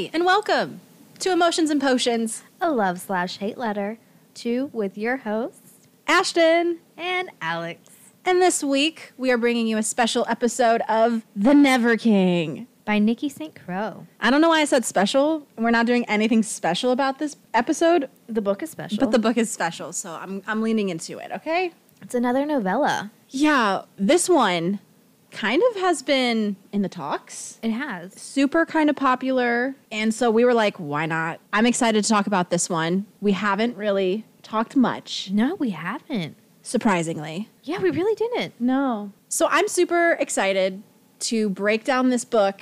Hi, and welcome to Emotions and Potions. A love/hate letter to with your hosts, Ashton. and Alex. And this week, we are bringing you a special episode of The Never King. By Nikki St. Crowe. I don't know why I said special. We're not doing anything special about this episode. The book is special. But the book is special, so I'm leaning into it, okay? It's another novella. Yeah, this one kind of has been in the talks. It has. Super kind of popular. And so we were like, why not? I'm excited to talk about this one. We haven't really talked much, No, we haven't. surprisingly. Yeah, we really didn't. No. So I'm super excited to break down this book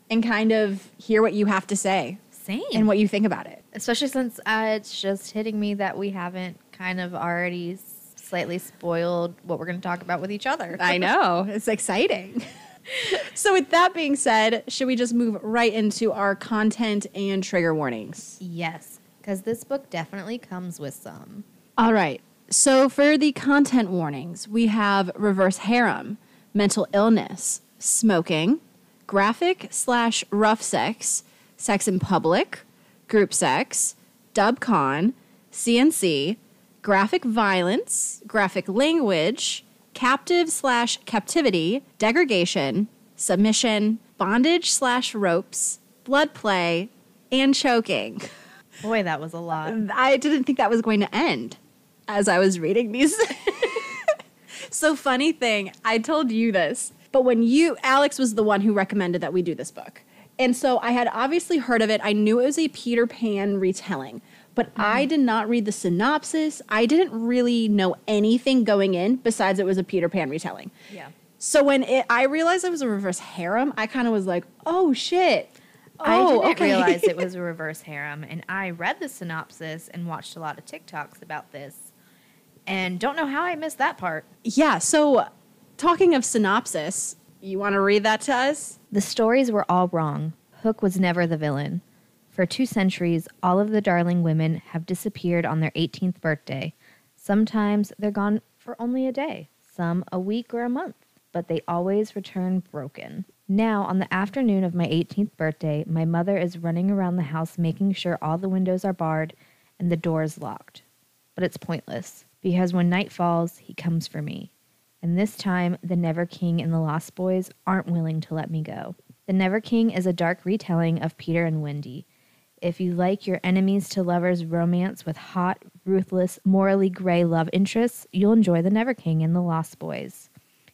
and kind of hear what you have to say Same. and what you think about it. Especially since it's just hitting me that we haven't kind of already slightly spoiled what we're going to talk about with each other. I know. It's exciting. So with that being said, should we just move right into our content and trigger warnings? Yes, because this book definitely comes with some. All right. So for the content warnings, we have reverse harem, mental illness, smoking, graphic/rough sex, sex in public, group sex, dub con, CNC, graphic violence, graphic language, captive/captivity, degradation, submission, bondage/ropes, blood play, and choking. Boy, that was a lot. I didn't think that was going to end as I was reading these. So funny thing, I told you this, but when Alex was the one who recommended that we do this book. And so I had obviously heard of it. I knew it was a Peter Pan retelling, but I did not read the synopsis. I didn't really know anything going in besides it was a Peter Pan retelling. Yeah. So when I realized it was a reverse harem, I kind of was like, oh shit. I Oh, didn't okay. realize it was a reverse harem, and I read the synopsis and watched a lot of TikToks about this, and don't know how I missed that part. Yeah, so talking of synopsis, you want to read that to us? The stories were all wrong. Hook was never the villain. For 2 centuries, all of the Darling women have disappeared on their 18th birthday. Sometimes they're gone for only a day, some a week or a month, but they always return broken. Now, on the afternoon of my 18th birthday, my mother is running around the house making sure all the windows are barred and the doors locked. But it's pointless, because when night falls, he comes for me. And this time, the Never King and the Lost Boys aren't willing to let me go. The Never King is a dark retelling of Peter and Wendy. If you like your enemies to lovers romance with hot, ruthless, morally gray love interests, you'll enjoy The Never King and the Lost Boys.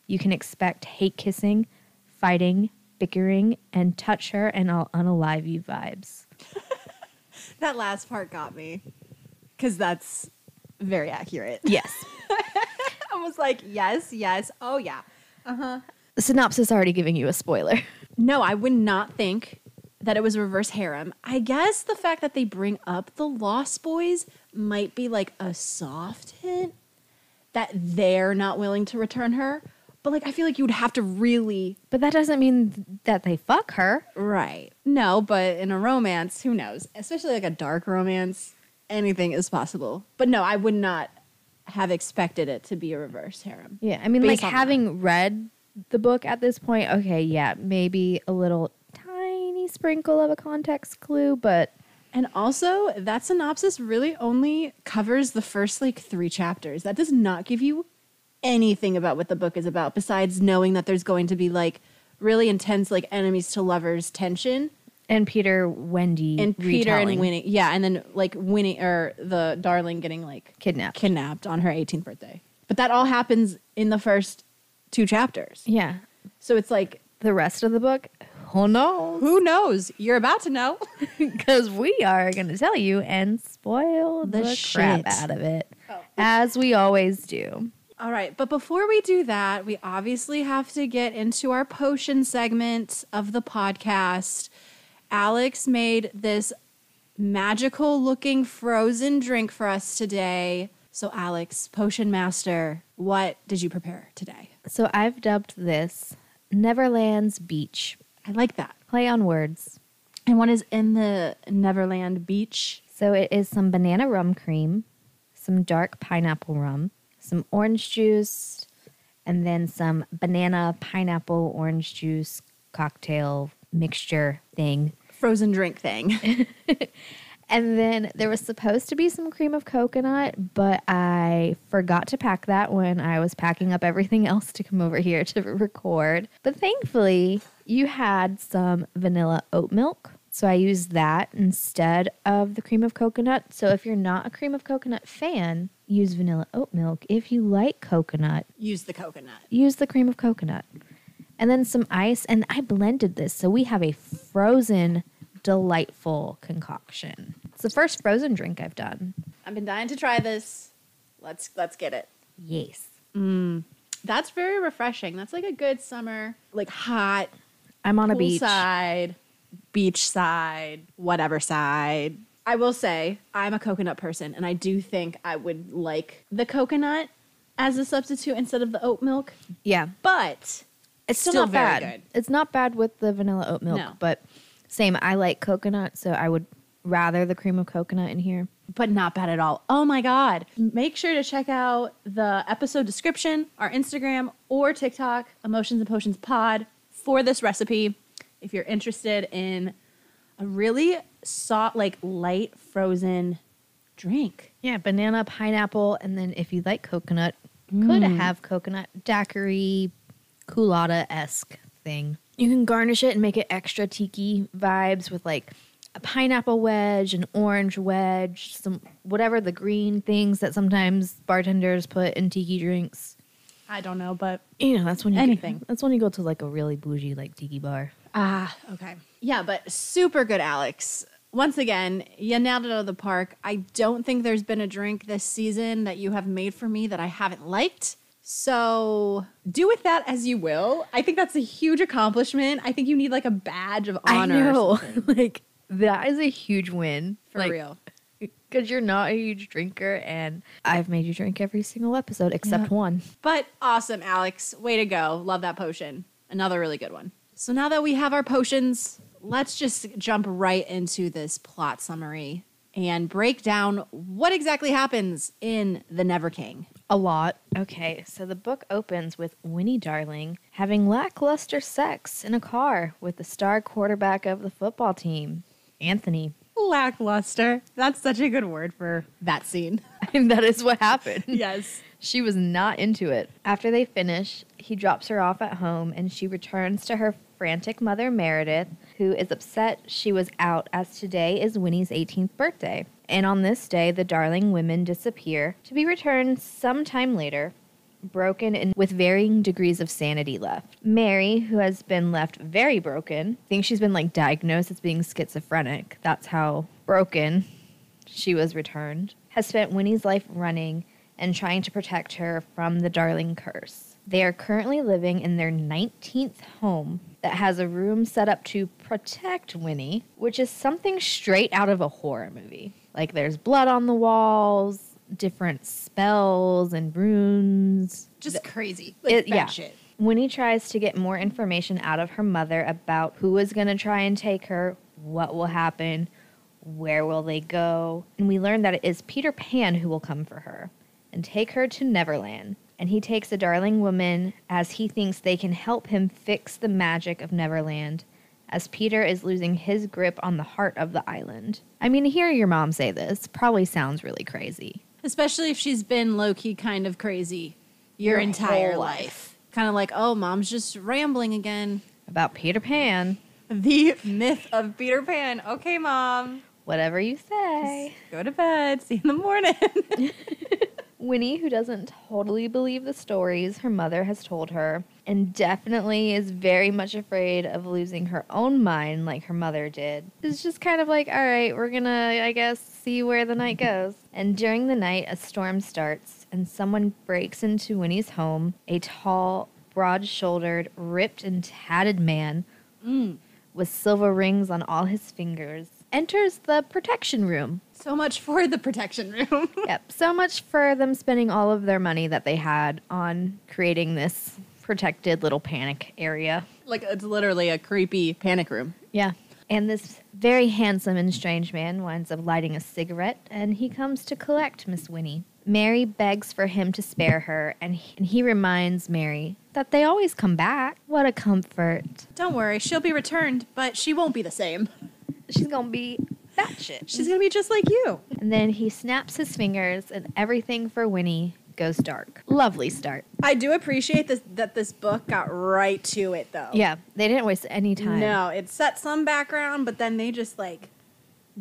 You can expect hate-kissing, fighting, bickering, and touch her and I'll unalive you vibes. That last part got me, because that's very accurate. Yes. I was like, yes, oh yeah. The synopsis already giving you a spoiler. No, I would not think that it was a reverse harem. I guess the fact that they bring up the Lost Boys might be like a soft hint that they're not willing to return her. But like, I feel like you would have to really... But that doesn't mean that they fuck her. Right. No, but in a romance, who knows? Especially like a dark romance, anything is possible. But no, I would not have expected it to be a reverse harem. Yeah, I mean, Based like on having read the book at this point, okay, yeah, maybe a little tiny sprinkle of a context clue, but... And also, that synopsis really only covers the first, 3 chapters. That does not give you anything about what the book is about, besides knowing that there's going to be, really intense, enemies to lovers tension. And Peter, Wendy, And Peter retelling. and Winnie. Yeah, and then, Winnie, or the Darling getting, Kidnapped on her 18th birthday. But that all happens in the first 2 chapters. Yeah. So it's like... The rest of the book, who knows? Who knows? You're about to know. Because we are going to tell you and spoil the crap shit out of it, as we always do. All right, but before we do that, we obviously have to get into our potion segment of the podcast. Alex made this magical-looking frozen drink for us today. So Alex, Potion Master, what did you prepare today? So I've dubbed this Neverland's Beach. I like that. Play on words. And what is in the Neverland Beach? So it is some banana rum cream, some dark pineapple rum, some orange juice, and then some banana pineapple orange juice cocktail mixture thing. frozen drink thing. And then there was supposed to be some cream of coconut, but I forgot to pack that when I was packing up everything else to come over here to record. But thankfully, you had some vanilla oat milk. So I used that instead of the cream of coconut. So if you're not a cream of coconut fan, use vanilla oat milk. If you like coconut, Use the coconut. use the cream of coconut. And then some ice. And I blended this. So we have a frozen, delightful concoction. It's the first frozen drink I've done. I've been dying to try this. Let's get it. Yes. That's very refreshing. That's like a good summer, like hot, I'm on a beach. beach side, whatever side. I will say I'm a coconut person, and I do think I would like the coconut as a substitute instead of the oat milk. Yeah. But It's still, Still not very bad. good. It's not bad with the vanilla oat milk, No. but same. I like coconut, so I would rather the cream of coconut in here. but not bad at all. Oh my God. Make sure to check out the episode description, our Instagram or TikTok, Emotions and Potions Pod, for this recipe. If you're interested in a really soft, like light frozen drink. Yeah, banana, pineapple, and then if you like coconut, could have coconut daiquiri, culotta-esque thing. You can garnish it and make it extra tiki vibes with like a pineapple wedge, an orange wedge, some whatever the green things that sometimes bartenders put in tiki drinks. I don't know, but You know, that's when you Anything. That's when you go to like a really bougie like tiki bar. okay. Yeah, but super good, Alex. Once again, you nailed it out of the park. I don't think there's been a drink this season that you have made for me that I haven't liked. So do with that as you will. I think that's a huge accomplishment. I think you need like a badge of honor. I know. or something. Like, that is a huge win. For real. Because you're not a huge drinker, and I've made you drink every single episode except one. But awesome, Alex. Way to go. Love that potion. Another really good one. So now that we have our potions, let's just jump right into this plot summary and break down what exactly happens in The Never King. A lot. Okay, so the book opens with Winnie Darling having lackluster sex in a car with the star quarterback of the football team, Anthony. Lackluster. That's such a good word for that scene. And that is what happened. Yes. She was not into it. After they finish, he drops her off at home and she returns to her frantic mother, Meredith, who is upset she was out as today is Winnie's 18th birthday. And on this day, the Darling women disappear to be returned sometime later, broken and with varying degrees of sanity left. Mary, who has been left very broken, thinks she's been like diagnosed as being schizophrenic. That's how broken she was returned. Has spent Winnie's life running and trying to protect her from the Darling curse. They are currently living in their 19th home that has a room set up to protect Winnie, which is something straight out of a horror movie. Like there's blood on the walls, different spells and runes. Just crazy. Like bad shit. Winnie tries to get more information out of her mother about who is going to try and take her, what will happen, where will they go. And we learn that it is Peter Pan who will come for her and take her to Neverland. And he takes the Darling woman as he thinks they can help him fix the magic of Neverland, as Peter is losing his grip on the heart of the island. I mean, to hear your mom say this probably sounds really crazy. Especially if she's been low-key kind of crazy your entire whole life. Kind of like, oh, mom's just rambling again. About Peter Pan. The myth of Peter Pan. Okay, Mom. Whatever you say. Go to bed. See you in the morning. Winnie, who doesn't totally believe the stories her mother has told her, and definitely is very much afraid of losing her own mind like her mother did, is just kind of like, all right, we're gonna, I guess, see where the night goes. And during the night, a storm starts, and someone breaks into Winnie's home, a tall, broad-shouldered, ripped and tatted man with silver rings on all his fingers enters the protection room. So much for the protection room. Yep, so much for them spending all of their money that they had on creating this protected little panic area. Like, it's literally a creepy panic room. Yeah. And this very handsome and strange man winds up lighting a cigarette, and he comes to collect Miss Winnie. Mary begs for him to spare her, and he reminds Mary that they always come back. What a comfort. Don't worry, she'll be returned, but she won't be the same. She's going to be batshit. She's going to be just like you. And then he snaps his fingers and everything for Winnie goes dark. Lovely start. I do appreciate that this book got right to it, though. Yeah, they didn't waste any time. No, it set some background, but then they just, like,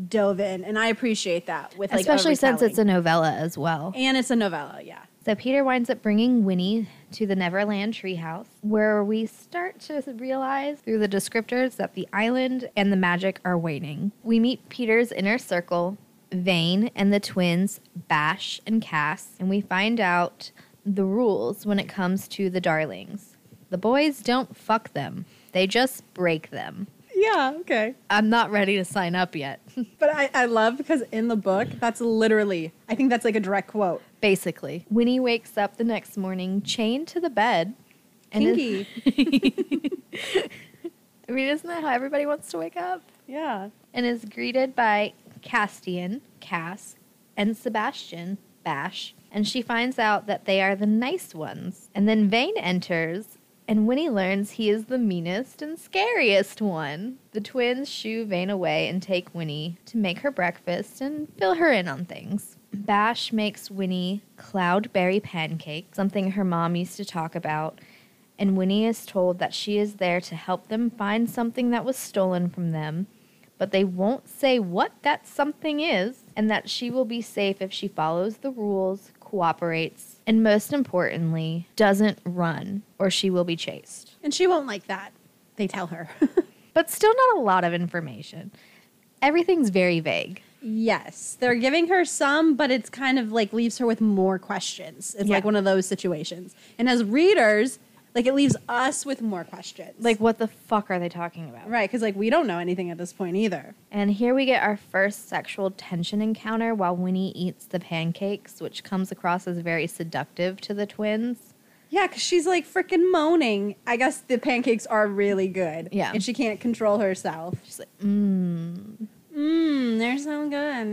dove in. And I appreciate that. With Especially since it's a novella as well. And it's a novella, yeah. So Peter winds up bringing Winnie to the Neverland treehouse, where we start to realize through the descriptors that the island and the magic are waning. We meet Peter's inner circle, Vane and the twins, Bash and Cass, and we find out the rules when it comes to the Darlings. The boys don't fuck them. They just break them. Yeah, okay. I'm not ready to sign up yet. But I love because in the book, that's literally, I think that's like a direct quote. Basically. Winnie wakes up the next morning chained to the bed. Kinky. I mean, isn't that how everybody wants to wake up? Yeah. And is greeted by Castian, Cass, and Sebastian, Bash. And she finds out that they are the nice ones. And then Vane enters, and Winnie learns he is the meanest and scariest one. The twins shoo Vane away and take Winnie to make her breakfast and fill her in on things. Bash makes Winnie cloudberry pancakes, something her mom used to talk about, and Winnie is told that she is there to help them find something that was stolen from them, but they won't say what that something is, and that she will be safe if she follows the rules, cooperates, and most importantly, doesn't run, or she will be chased. And she won't like that, they tell her. But still not a lot of information. Everything's very vague. Yes, they're giving her some, but it's kind of like leaves her with more questions. It's like one of those situations. And as readers, like it leaves us with more questions. Like, what the fuck are they talking about? Right, because like we don't know anything at this point either. And here we get our first sexual tension encounter while Winnie eats the pancakes, which comes across as very seductive to the twins. Yeah, because she's like freaking moaning. I guess the pancakes are really good. Yeah. And she can't control herself. She's like, They're so good.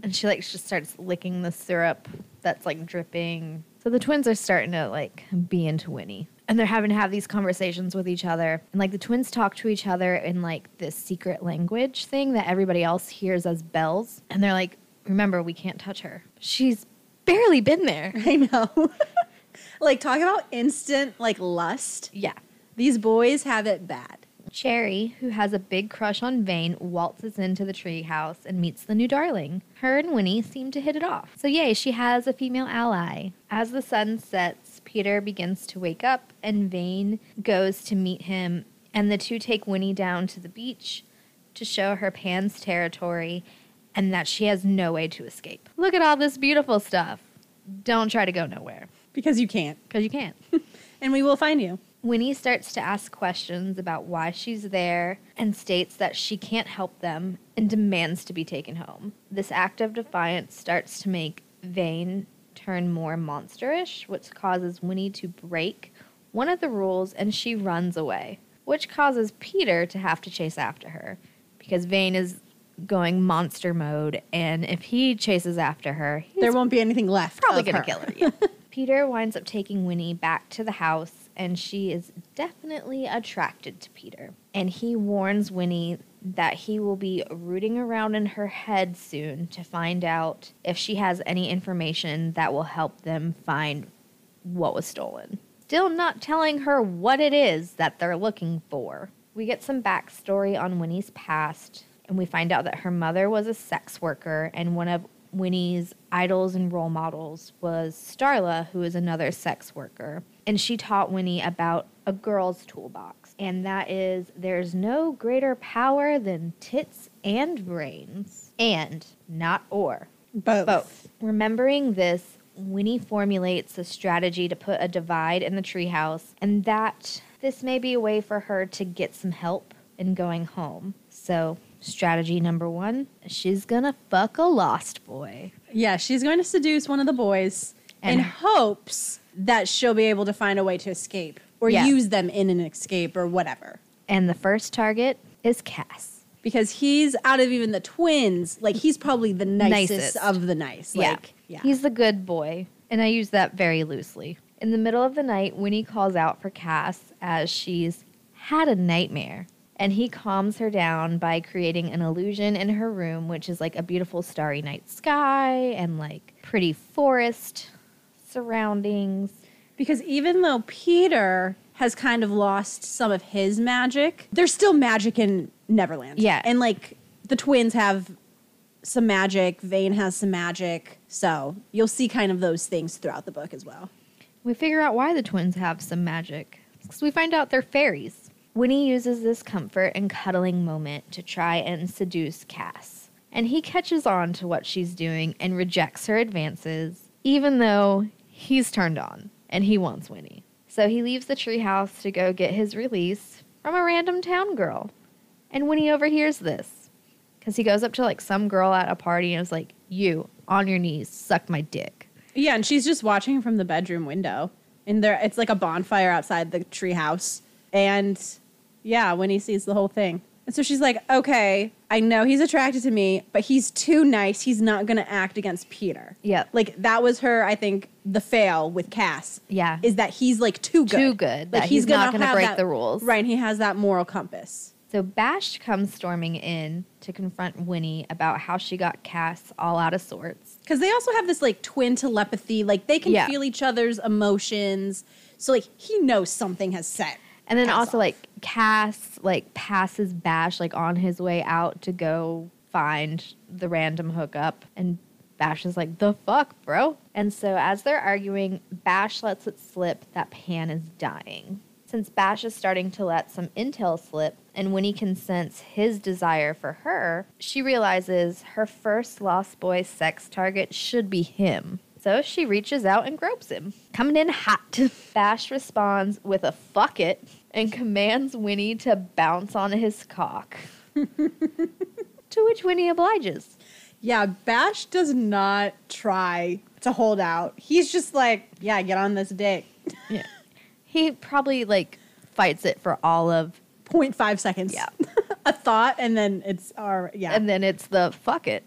And she like just starts licking the syrup that's like dripping. So the twins are starting to like be into Winnie. And they're having to have these conversations with each other. And like the twins talk to each other in like this secret language thing that everybody else hears as bells. And they're like, remember, we can't touch her. She's barely been there. I know. Like talk about instant like lust. Yeah. These boys have it bad. Cherry, who has a big crush on Vane, waltzes into the treehouse and meets the new darling. Her and Winnie seem to hit it off. So yay, she has a female ally. As the sun sets, Peter begins to wake up and Vane goes to meet him, and the two take Winnie down to the beach to show her Pan's territory and that she has no way to escape. Look at all this beautiful stuff. Don't try to go nowhere. Because you can't. Because you can't. And we will find you. Winnie starts to ask questions about why she's there and states that she can't help them and demands to be taken home. This act of defiance starts to make Vane turn more monsterish, which causes Winnie to break one of the rules and she runs away, which causes Peter to have to chase after her because Vane is going monster mode, and if he chases after her, there won't be anything left. Probably going to kill her. Yeah. Peter winds up taking Winnie back to the house, and she is definitely attracted to Peter. And he warns Winnie that he will be rooting around in her head soon to find out if she has any information that will help them find what was stolen. Still not telling her what it is that they're looking for. We get some backstory on Winnie's past, and we find out that her mother was a sex worker, and one of Winnie's idols and role models was Starla, who is another sex worker. And she taught Winnie about a girl's toolbox. And that is, there's no greater power than tits and brains. And, not or. Both. Remembering this, Winnie formulates a strategy to put a divide in the treehouse, and that this may be a way for her to get some help in going home. So, strategy number 1, she's gonna fuck a lost boy. Yeah, she's going to seduce one of the boys in hopes that she'll be able to find a way to escape or use them in an escape or whatever. And the first target is Cass. Because he's, out of even the twins, like he's probably the nicest of the nice. Like, yeah. He's the good boy. And I use that very loosely. In the middle of the night, Winnie calls out for Cass as she's had a nightmare. And he calms her down by creating an illusion in her room, which is like a beautiful starry night sky and like pretty forest surroundings. Because even though Peter has kind of lost some of his magic, there's still magic in Neverland. Yeah. And like the twins have some magic, Vane has some magic. So you'll see kind of those things throughout the book as well. We figure out why the twins have some magic. Because we find out they're fairies. Winnie uses this comfort and cuddling moment to try and seduce Cass. And he catches on to what she's doing and rejects her advances, even though he's turned on and he wants Winnie. So he leaves the treehouse to go get his release from a random town girl. And Winnie overhears this because he goes up to like some girl at a party and is like, "You, on your knees, suck my dick." Yeah, and she's just watching from the bedroom window. And there, it's like a bonfire outside the treehouse. And yeah, Winnie sees the whole thing. And so she's like, okay, I know he's attracted to me, but he's too nice. He's not going to act against Peter. Yeah. Like, that was her, I think, the fail with Cass. Yeah. Is that he's, like, too good. Too good. Like, That he's not going to break that, the rules. Right, and he has that moral compass. So Bash comes storming in to confront Winnie about how she got Cass all out of sorts. Because they also have this, like, twin telepathy. Like, they can feel each other's emotions. So, like, he knows something has set. And then Cass also, off. like, Cass, like, passes Bash, like, on his way out to go find the random hookup. And Bash is like, the fuck, bro? And so as they're arguing, Bash lets it slip that Pan is dying. Since Bash is starting to let some intel slip, and Winnie can sense his desire for her, she realizes her first Lost Boy sex target should be him. So she reaches out and gropes him. Coming in hot. Bash responds with a fuck it and commands Winnie to bounce on his cock. To which Winnie obliges. Yeah, Bash does not try to hold out. He's just like, yeah, get on this dick. Yeah. He probably, like, fights it for all of 0.5 seconds. Yeah. A thought, and then it's yeah. And then it's the fuck it.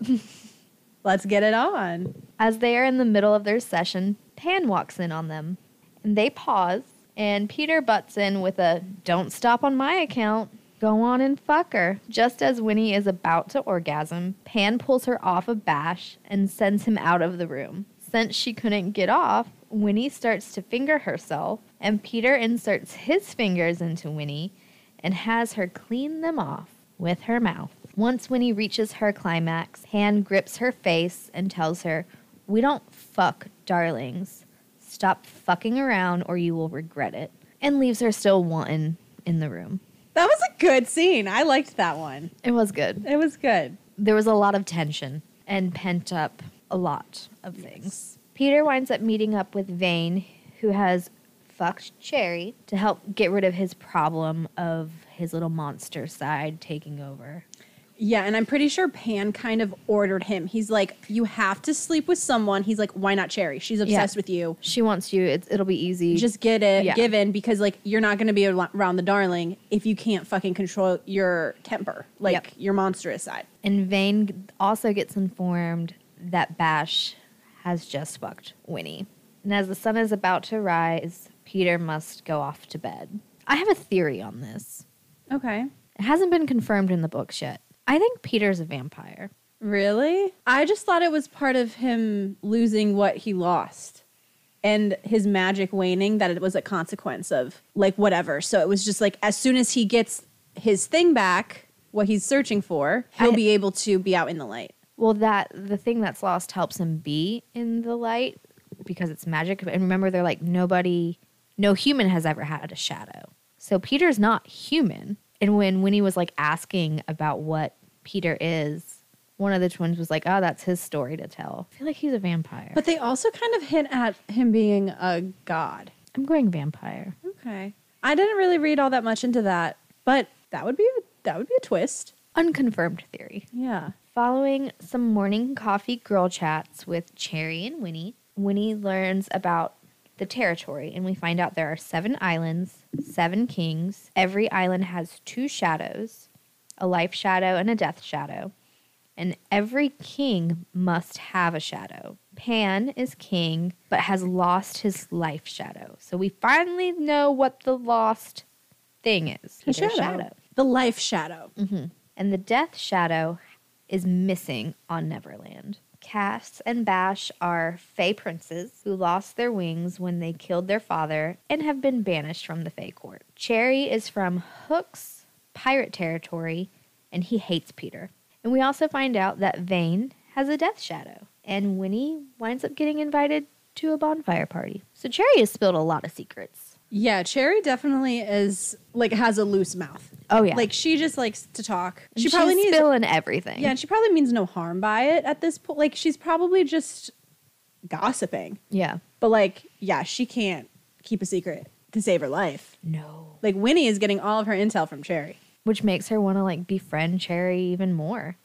Let's get it on. As they are in the middle of their session, Pan walks in on them. And they pause, and Peter butts in with a, "Don't stop on my account. Go on and fuck her." Just as Winnie is about to orgasm, Pan pulls her off of Bash and sends him out of the room. Since she couldn't get off, Winnie starts to finger herself, and Peter inserts his fingers into Winnie and has her clean them off with her mouth. Once Winnie reaches her climax, Pan grips her face and tells her, "We don't fuck darlings. Stop fucking around or you will regret it," and leaves her still wanting in the room. That was a good scene. I liked that one. It was good. It was good. There was a lot of tension and pent up a lot of things. Peter winds up meeting up with Vane, who has fucked Cherry to help get rid of his problem of his little monster side taking over. Yeah, and I'm pretty sure Pan kind of ordered him. He's like, you have to sleep with someone. He's like, why not Cherry? She's obsessed with you. She wants you. It'll be easy. Just get it given, because like you're not going to be around the darling if you can't fucking control your temper, like your monstrous side. And Vane also gets informed that Bash has just fucked Winnie. And as the sun is about to rise, Peter must go off to bed. I have a theory on this. Okay. It hasn't been confirmed in the books yet. I think Peter's a vampire. Really? I just thought it was part of him losing what he lost and his magic waning, that it was a consequence of like whatever. So it was just like, as soon as he gets his thing back, what he's searching for, he'll be able to be out in the light. Well, the thing that's lost helps him be in the light because it's magic. And remember, they're like, no human has ever had a shadow. So Peter's not human. And when Winnie was like asking about what Peter is, one of the twins was like, oh, that's his story to tell. I feel like he's a vampire. But they also kind of hint at him being a god. I'm going vampire. Okay. I didn't really read all that much into that, but that would be a twist. Unconfirmed theory. Yeah. Following some morning coffee girl chats with Cherry and Winnie, Winnie learns about the territory, and we find out there are 7 islands, 7 kings. Every island has 2 shadows, a life shadow and a death shadow. And every king must have a shadow. Pan is king, but has lost his life shadow. So we finally know what the lost thing is. A shadow. The life shadow. Mm-hmm. And the death shadow is missing on Neverland. Cass and Bash are Fae princes who lost their wings when they killed their father and have been banished from the Fae court. Cherry is from Hook's pirate territory, and he hates Peter. And we also find out that Vane has a death shadow, and Winnie winds up getting invited to a bonfire party. So Cherry has spilled a lot of secrets. Yeah, Cherry definitely is, like, has a loose mouth. Oh, yeah. Like, she just likes to talk. She's spilling everything. Yeah, and she probably means no harm by it at this point. Like, she's probably just gossiping. Yeah. But, like, yeah, she can't keep a secret to save her life. No. Like, Winnie is getting all of her intel from Cherry. Which makes her want to, like, befriend Cherry even more.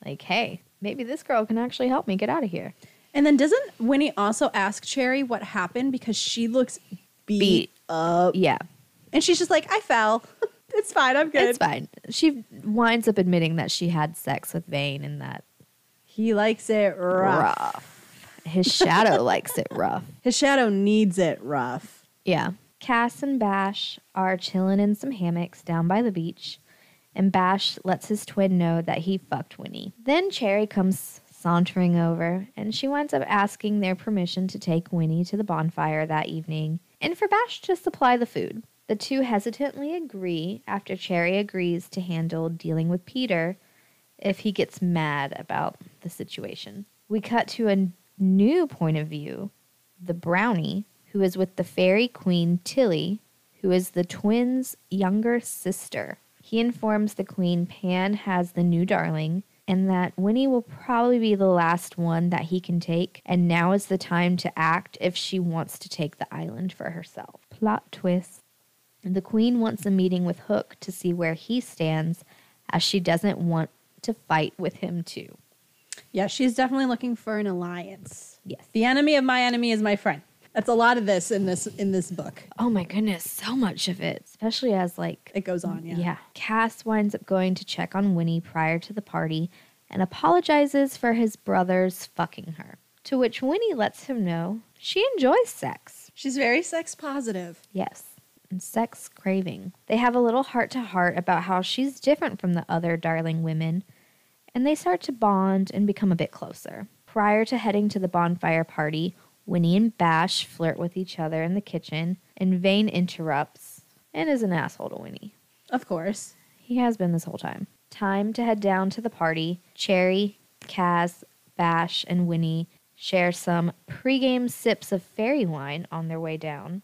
Like, hey, maybe this girl can actually help me get out of here. And then doesn't Winnie also ask Cherry what happened? Because she looks beat up. Yeah. And she's just like, I fell. It's fine. I'm good. It's fine. She winds up admitting that she had sex with Vane and that he likes it rough. His shadow likes it rough. His shadow needs it rough. Yeah. Cass and Bash are chilling in some hammocks down by the beach, and Bash lets his twin know that he fucked Winnie. Then Cherry comes sauntering over, and she winds up asking their permission to take Winnie to the bonfire that evening and for Bash to supply the food. The two hesitantly agree after Cherry agrees to handle dealing with Peter if he gets mad about the situation. We cut to a new point of view, the brownie, who is with the fairy queen Tilly, who is the twins' younger sister. He informs the queen Pan has the new darling and that Winnie will probably be the last one that he can take, and now is the time to act if she wants to take the island for herself. Plot twist. The queen wants a meeting with Hook to see where he stands, as she doesn't want to fight with him too. Yeah, she's definitely looking for an alliance. Yes. The enemy of my enemy is my friend. That's a lot of this in this book. Oh my goodness, so much of it, especially as like it goes on, yeah. Yeah. Cass winds up going to check on Winnie prior to the party and apologizes for his brothers fucking her. To which Winnie lets him know she enjoys sex. She's very sex positive. Yes. And sex craving. They have a little heart-to-heart about how she's different from the other Darling women, and they start to bond and become a bit closer. Prior to heading to the bonfire party, Winnie and Bash flirt with each other in the kitchen, and Vane interrupts and is an asshole to Winnie. Of course. He has been this whole time. Time to head down to the party. Cherry, Cass, Bash, and Winnie share some pregame sips of fairy wine on their way down,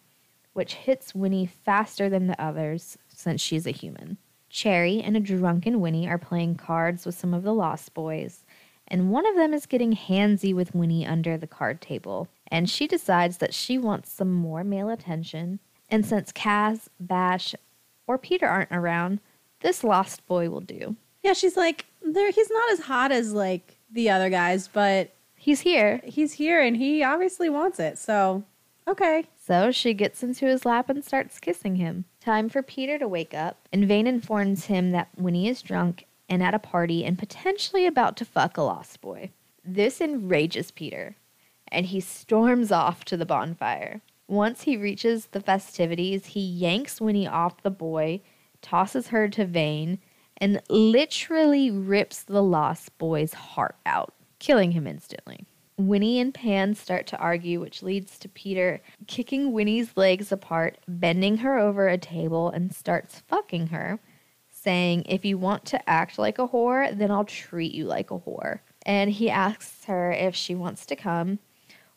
which hits Winnie faster than the others since she's a human. Cherry and a drunken Winnie are playing cards with some of the Lost Boys, and one of them is getting handsy with Winnie under the card table, and she decides that she wants some more male attention, and since Cass, Bash, or Peter aren't around, this Lost Boy will do. Yeah, she's like, he's not as hot as, like, the other guys, but he's here. He's here, and he obviously wants it, so, okay. So she gets into his lap and starts kissing him. Time for Peter to wake up, and Vane informs him that Winnie is drunk and at a party and potentially about to fuck a Lost Boy. This enrages Peter, and he storms off to the bonfire. Once he reaches the festivities, he yanks Winnie off the boy, tosses her to Vane, and literally rips the Lost Boy's heart out, killing him instantly. Winnie and Pan start to argue, which leads to Peter kicking Winnie's legs apart, bending her over a table, and starts fucking her, saying, if you want to act like a whore, then I'll treat you like a whore. And he asks her if she wants to come.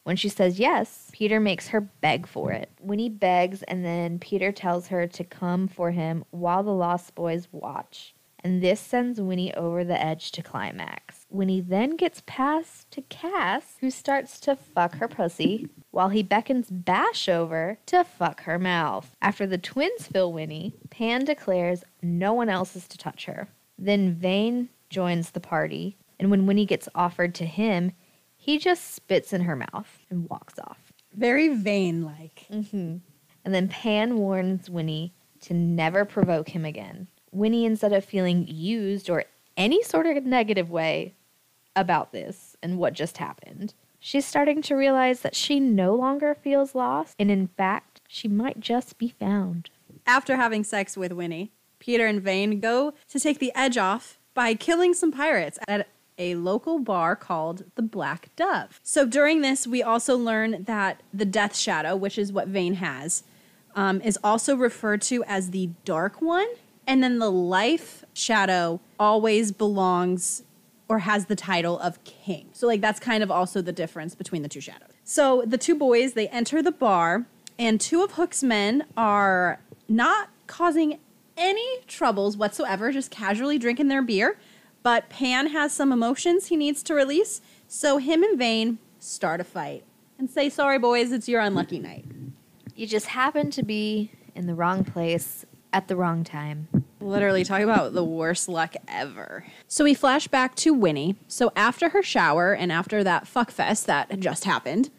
When she says yes, Peter makes her beg for it. Winnie begs, and then Peter tells her to come for him while the Lost Boys watch. And this sends Winnie over the edge to climax. Winnie then gets passed to Cass, who starts to fuck her pussy, while he beckons Bash over to fuck her mouth. After the twins fill Winnie, Pan declares no one else is to touch her. Then Vane joins the party, and when Winnie gets offered to him, he just spits in her mouth and walks off. Very Vane-like. Mm-hmm. And then Pan warns Winnie to never provoke him again. Winnie, instead of feeling used or any sort of negative way about this and what just happened, she's starting to realize that she no longer feels lost, and in fact, she might just be found. After having sex with Winnie, Peter and Vane go to take the edge off by killing some pirates at a local bar called the Black Dove. So during this, we also learn that the Death Shadow, which is what Vane has, is also referred to as the Dark One. And then the Life Shadow always belongs or has the title of King. So like that's kind of also the difference between the two shadows. So the two boys, they enter the bar, and two of Hook's men are not causing any troubles whatsoever, just casually drinking their beer. But Pan has some emotions he needs to release, so him and Vane start a fight and say, sorry, boys, it's your unlucky night. You just happen to be in the wrong place at the wrong time. Literally, talk about the worst luck ever. So we flash back to Winnie. So after her shower and after that fuckfest that had just happened,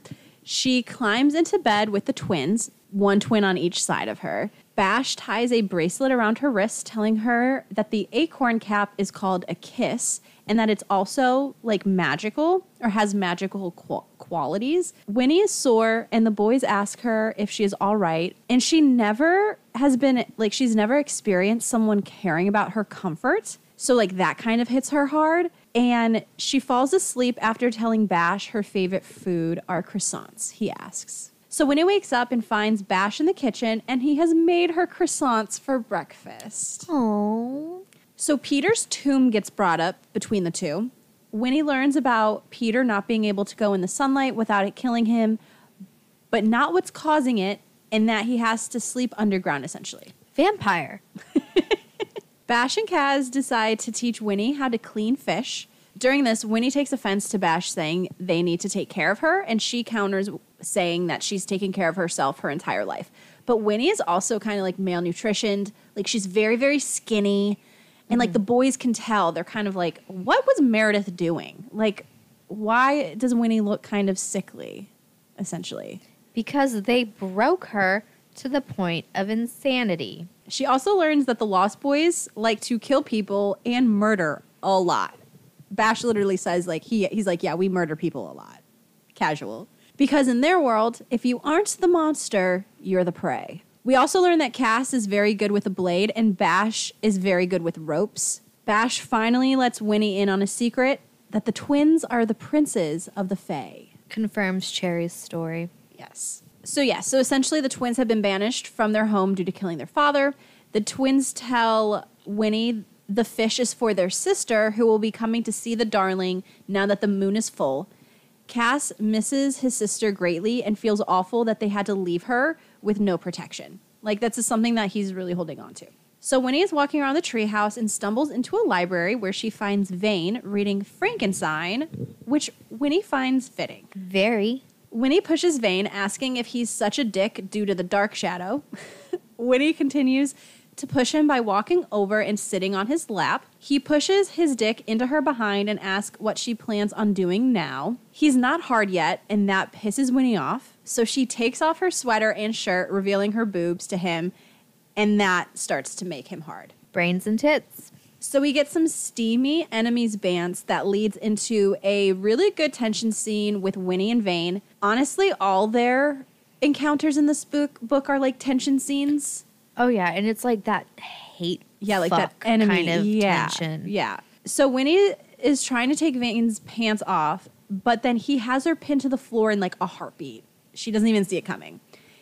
she climbs into bed with the twins, one twin on each side of her. Bash ties a bracelet around her wrist, telling her that the acorn cap is called a kiss and that it's also like magical or has magical qualities. Winnie is sore and the boys ask her if she is all right. And she never has been like, she's never experienced someone caring about her comfort. So like that kind of hits her hard. And she falls asleep after telling Bash her favorite food are croissants, he asks. So Winnie wakes up and finds Bash in the kitchen, and he has made her croissants for breakfast. Aww. So Peter's tomb gets brought up between the two. Winnie learns about Peter not being able to go in the sunlight without it killing him, but not what's causing it, and that he has to sleep underground, essentially. Vampire. Bash and Kaz decide to teach Winnie how to clean fish. During this, Winnie takes offense to Bash saying they need to take care of her, and she counters saying that she's taken care of herself her entire life. But Winnie is also kind of like malnutritioned. Like she's very, very skinny. And like the boys can tell, they're kind of like, what was Meredith doing? Like, why does Winnie look kind of sickly, essentially? Because they broke her to the point of insanity. She also learns that the Lost Boys like to kill people and murder a lot. Bash literally says, like, he's like, yeah, we murder people a lot. Casual. Because in their world, if you aren't the monster, you're the prey. We also learn that Cass is very good with a blade and Bash is very good with ropes. Bash finally lets Winnie in on a secret that the twins are the princes of the Fae. Confirms Cherry's story. Yes. So essentially the twins have been banished from their home due to killing their father. The twins tell Winnie the fish is for their sister, who will be coming to see the Darling now that the moon is full. Cass misses his sister greatly and feels awful that they had to leave her with no protection. Like, that's just something that he's really holding on to. So Winnie is walking around the treehouse and stumbles into a library where she finds Vane reading Frankenstein, which Winnie finds fitting. Very. Winnie pushes Vane, asking if he's such a dick due to the dark shadow. Winnie continues to push him by walking over and sitting on his lap. He pushes his dick into her behind and asks what she plans on doing now. He's not hard yet, and that pisses Winnie off. So she takes off her sweater and shirt, revealing her boobs to him, and that starts to make him hard. Brains and tits. So we get some steamy enemies bants that leads into a really good tension scene with Winnie and Vane. Honestly, all their encounters in this book are like tension scenes. Oh, yeah, and it's like that hate like that enemy kind of tension. Yeah. So Winnie is trying to take Vane's pants off, but then he has her pinned to the floor in like a heartbeat. She doesn't even see it coming.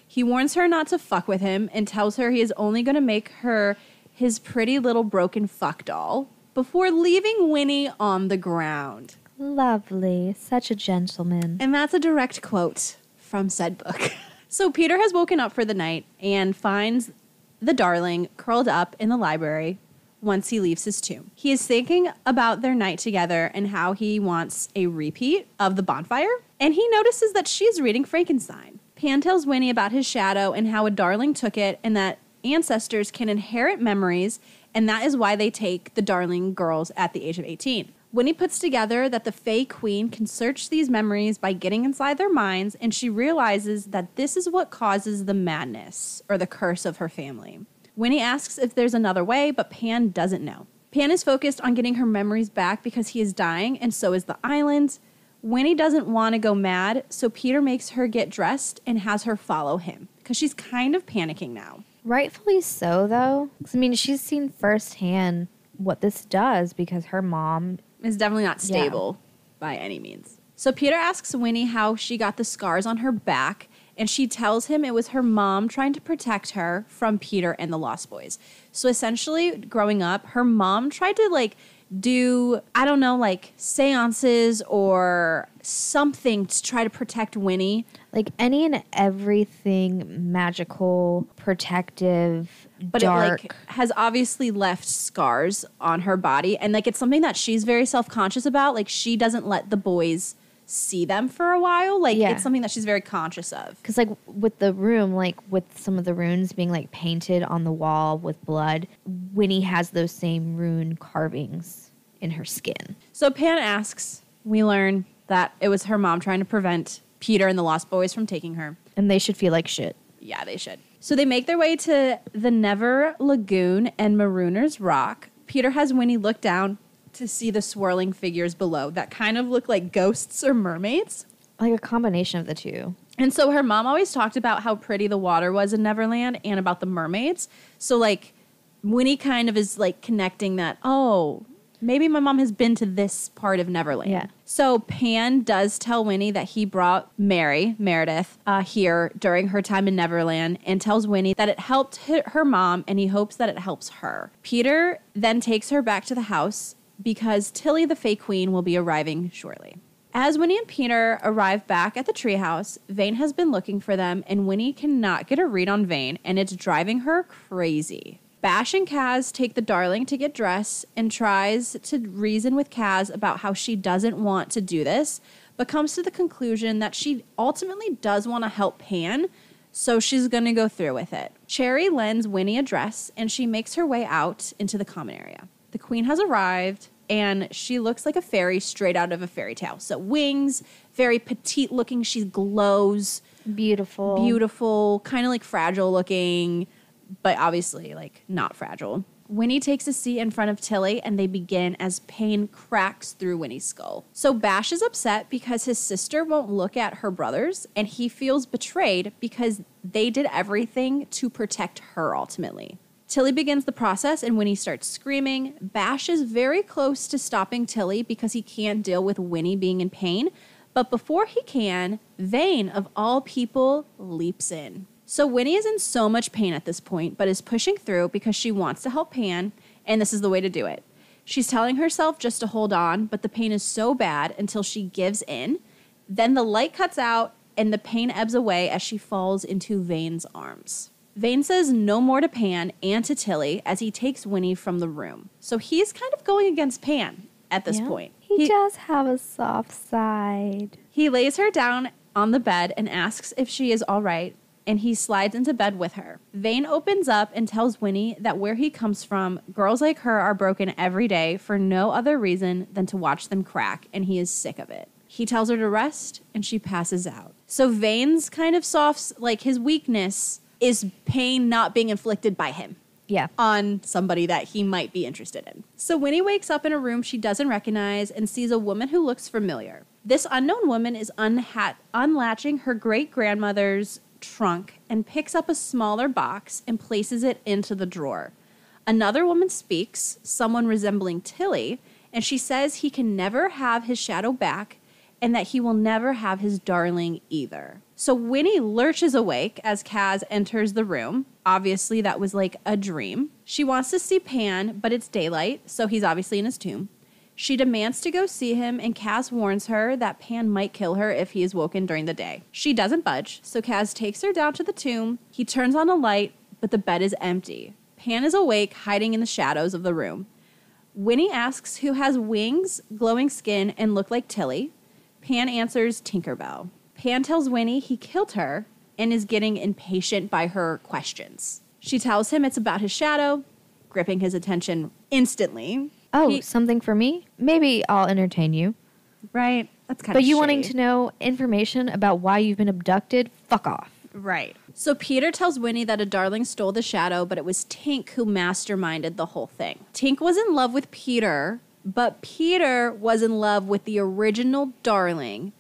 He warns her not to fuck with him and tells her he is only going to make her his pretty little broken fuck doll before leaving Winnie on the ground. Lovely. Such a gentleman. And that's a direct quote from said book. So Peter has woken up for the night and finds the Darling curled up in the library once he leaves his tomb. He is thinking about their night together and how he wants a repeat of the bonfire. And he notices that she's reading Frankenstein. Pan tells Winnie about his shadow and how a Darling took it and that ancestors can inherit memories, and that is why they take the Darling girls at the age of 18. Winnie puts together that the Fae Queen can search these memories by getting inside their minds, and she realizes that this is what causes the madness or the curse of her family. Winnie asks if there's another way, but Pan doesn't know. Pan is focused on getting her memories back because he is dying, and so is the island. Winnie doesn't want to go mad, so Peter makes her get dressed and has her follow him because she's kind of panicking now. Rightfully so, though. 'Cause, I mean, she's seen firsthand what this does because her mom is definitely not stable by any means. So Peter asks Winnie how she got the scars on her back, and she tells him it was her mom trying to protect her from Peter and the Lost Boys. So essentially, growing up, her mom tried to, like, do, I don't know, like, seances or something to try to protect Winnie. Like any and everything magical, protective, But dark. it, like, has obviously left scars on her body. And, like, it's something that she's very self-conscious about. Like, she doesn't let the boys see them for a while. Like, it's something that she's very conscious of. Because, like, with the room, like, with some of the runes being, like, painted on the wall with blood, Winnie has those same rune carvings in her skin. So Pan asks, we learn that it was her mom trying to prevent Peter and the Lost Boys from taking her. And they should feel like shit. Yeah, they should. So they make their way to the Never Lagoon and Marooner's Rock. Peter has Winnie look down to see the swirling figures below that kind of look like ghosts or mermaids. Like a combination of the two. And so her mom always talked about how pretty the water was in Neverland and about the mermaids. So, like, Winnie kind of is, like, connecting that, oh, maybe my mom has been to this part of Neverland. Yeah. So Pan does tell Winnie that he brought Meredith, here during her time in Neverland, and tells Winnie that it helped her mom, and he hopes that it helps her. Peter then takes her back to the house because Tilly the Fey Queen will be arriving shortly. As Winnie and Peter arrive back at the treehouse, Vane has been looking for them, and Winnie cannot get a read on Vane, and it's driving her crazy. Bash and Kaz take the Darling to get dressed and tries to reason with Kaz about how she doesn't want to do this, but comes to the conclusion that she ultimately does want to help Pan, so she's going to go through with it. Cherry lends Winnie a dress, and she makes her way out into the common area. The queen has arrived, and she looks like a fairy straight out of a fairy tale. So wings, very petite looking. She glows. Beautiful. Beautiful, kind of like fragile looking, but obviously like not fragile. Winnie takes a seat in front of Tilly, and they begin as pain cracks through Winnie's skull. So Bash is upset because his sister won't look at her brothers, and he feels betrayed because they did everything to protect her ultimately. Tilly begins the process, and Winnie starts screaming. Bash is very close to stopping Tilly because he can't deal with Winnie being in pain. But before he can, Vane, of all people, leaps in. So Winnie is in so much pain at this point, but is pushing through because she wants to help Pan, and this is the way to do it. She's telling herself just to hold on, but the pain is so bad until she gives in. Then the light cuts out, and the pain ebbs away as she falls into Vane's arms. Vane says no more to Pan and to Tilly as he takes Winnie from the room. So he's kind of going against Pan at this point. He does have a soft side. He lays her down on the bed and asks if she is all right, and he slides into bed with her. Vane opens up and tells Winnie that where he comes from, girls like her are broken every day for no other reason than to watch them crack, and he is sick of it. He tells her to rest, and she passes out. So Vane's kind of soft, like his weakness is pain not being inflicted by him. Yeah. On somebody that he might be interested in. So Winnie wakes up in a room she doesn't recognize and sees a woman who looks familiar. This unknown woman is unlatching her great-grandmother's trunk and picks up a smaller box and places it into the drawer. Another woman speaks, someone resembling Tilly, and she says he can never have his shadow back and that he will never have his darling either. So Winnie lurches awake as Kaz enters the room. Obviously, that was like a dream. She wants to see Pan, but it's daylight, so he's obviously in his tomb. She demands to go see him, and Kaz warns her that Pan might kill her if he is woken during the day. She doesn't budge, so Kaz takes her down to the tomb. He turns on a light, but the bed is empty. Pan is awake, hiding in the shadows of the room. Winnie asks who has wings, glowing skin, and look like Tilly. Pan answers Tinkerbell. Pan tells Winnie he killed her and is getting impatient by her questions. She tells him it's about his shadow, gripping his attention instantly. Oh, something for me? Maybe I'll entertain you. Right. That's kind of But you shitty. wanting to know information about why you've been abducted? Fuck off. Right. So Peter tells Winnie that a Darling stole the shadow, but it was Tink who masterminded the whole thing. Tink was in love with Peter, but Peter was in love with the original Darling,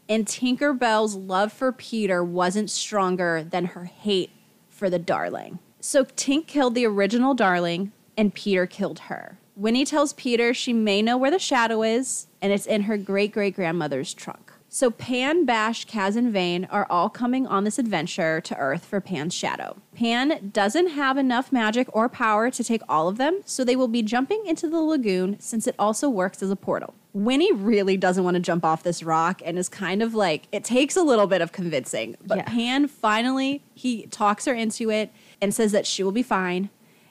and Tinkerbell's love for Peter wasn't stronger than her hate for the Darling. So Tink killed the original Darling, and Peter killed her. Winnie tells Peter she may know where the shadow is, and it's in her great-great-grandmother's trunk. So Pan, Bash, Kaz, and Vane are all coming on this adventure to Earth for Pan's shadow. Pan doesn't have enough magic or power to take all of them, so they will be jumping into the lagoon since it also works as a portal. Winnie really doesn't want to jump off this rock and is kind of like, it takes a little bit of convincing. But Pan finally, he talks her into it and says that she will be fine.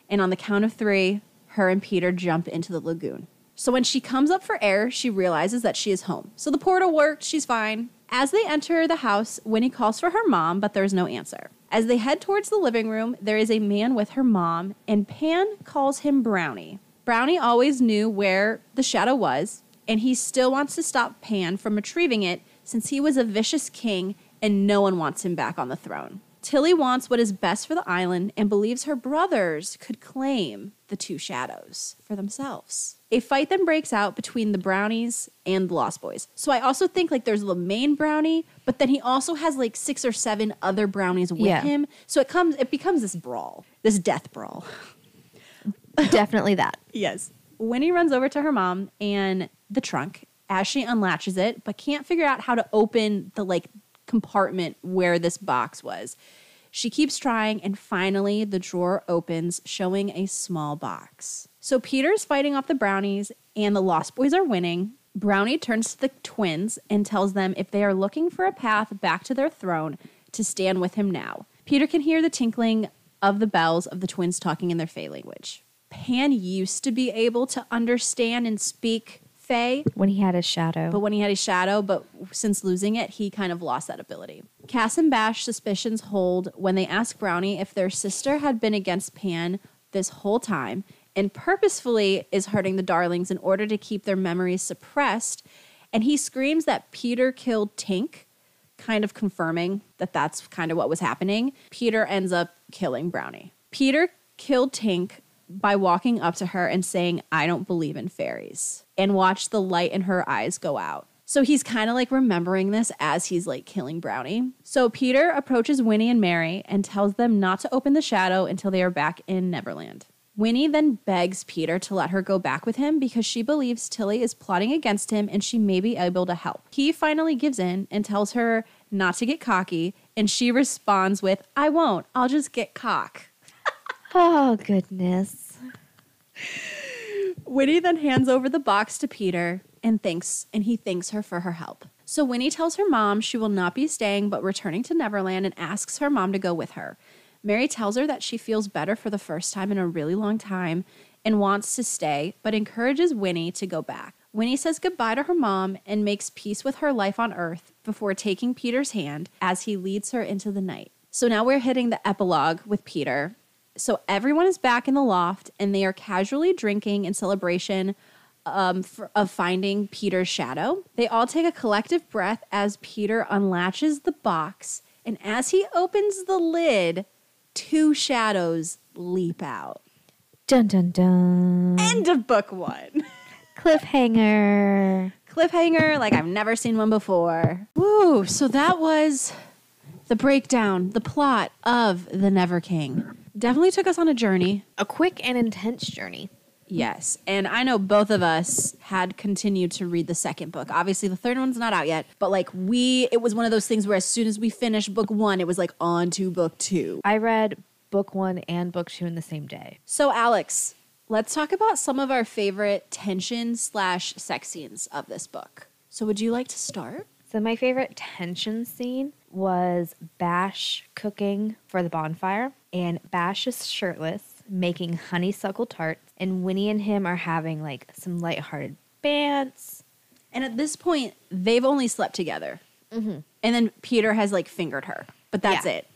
And on the count of 3, her and Peter jump into the lagoon. So when she comes up for air, she realizes that she is home. So the portal worked, she's fine. As they enter the house, Winnie calls for her mom, but there's no answer. As they head towards the living room, there is a man with her mom, and Pan calls him Brownie. Brownie always knew where the shadow was, and he still wants to stop Pan from retrieving it since he was a vicious king and no one wants him back on the throne. Tilly wants what is best for the island and believes her brothers could claim the 2 shadows for themselves. A fight then breaks out between the Brownies and the Lost Boys. So I also think like there's the main Brownie, but then he also has like 6 or 7 other Brownies with him. So it becomes this brawl, this death brawl. Definitely that. Yes. Winnie runs over to her mom and the trunk as she unlatches it, but can't figure out how to open the like compartment where this box was. She keeps trying, and finally the drawer opens, showing a small box. So Peter's fighting off the Brownies, and the Lost Boys are winning. Brownie turns to the twins and tells them if they are looking for a path back to their throne, to stand with him now. Peter can hear the tinkling of the bells of the twins talking in their Fae language. Pan used to be able to understand and speak Fae. When he had his shadow. But since losing it, he kind of lost that ability. Cass and Bash suspicions hold when they ask Brownie if their sister had been against Pan this whole time and purposefully is hurting the Darlings in order to keep their memories suppressed. And he screams that Peter killed Tink, kind of confirming that that's kind of what was happening. Peter ends up killing Brownie. Peter killed Tink by walking up to her and saying, "I don't believe in fairies," and watch the light in her eyes go out. So he's kind of like remembering this as he's like killing Brownie. So Peter approaches Winnie and Mary and tells them not to open the shadow until they are back in Neverland. Winnie then begs Peter to let her go back with him because she believes Tilly is plotting against him and she may be able to help. He finally gives in and tells her not to get cocky, and she responds with, "I won't, I'll just get cock." Oh, goodness. Winnie then hands over the box to Peter and he thanks her for her help. So Winnie tells her mom she will not be staying but returning to Neverland and asks her mom to go with her. Mary tells her that she feels better for the first time in a really long time and wants to stay, but encourages Winnie to go back. Winnie says goodbye to her mom and makes peace with her life on Earth before taking Peter's hand as he leads her into the night. So now we're hitting the epilogue with Peter. So everyone is back in the loft and they are casually drinking in celebration of finding Peter's shadow. They all take a collective breath as Peter unlatches the box, and as he opens the lid, 2 shadows leap out. Dun, dun, dun. End of book 1. Cliffhanger. Cliffhanger like I've never seen one before. Woo! So that was the breakdown, the plot of The Never King. Definitely took us on a journey. A quick and intense journey. Yes. And I know both of us had continued to read the second book. Obviously, the third one's not out yet. But like it was one of those things where as soon as we finished book 1, it was like on to book 2. I read book 1 and book 2 in the same day. So Alex, let's talk about some of our favorite tension/sex scenes of this book. So would you like to start? So my favorite tension scene was Bash cooking for the bonfire, and Bash is shirtless, making honeysuckle tarts, and Winnie and him are having like some lighthearted bants. And at this point, they've only slept together. Mm-hmm. And then Peter has like fingered her, but that's it.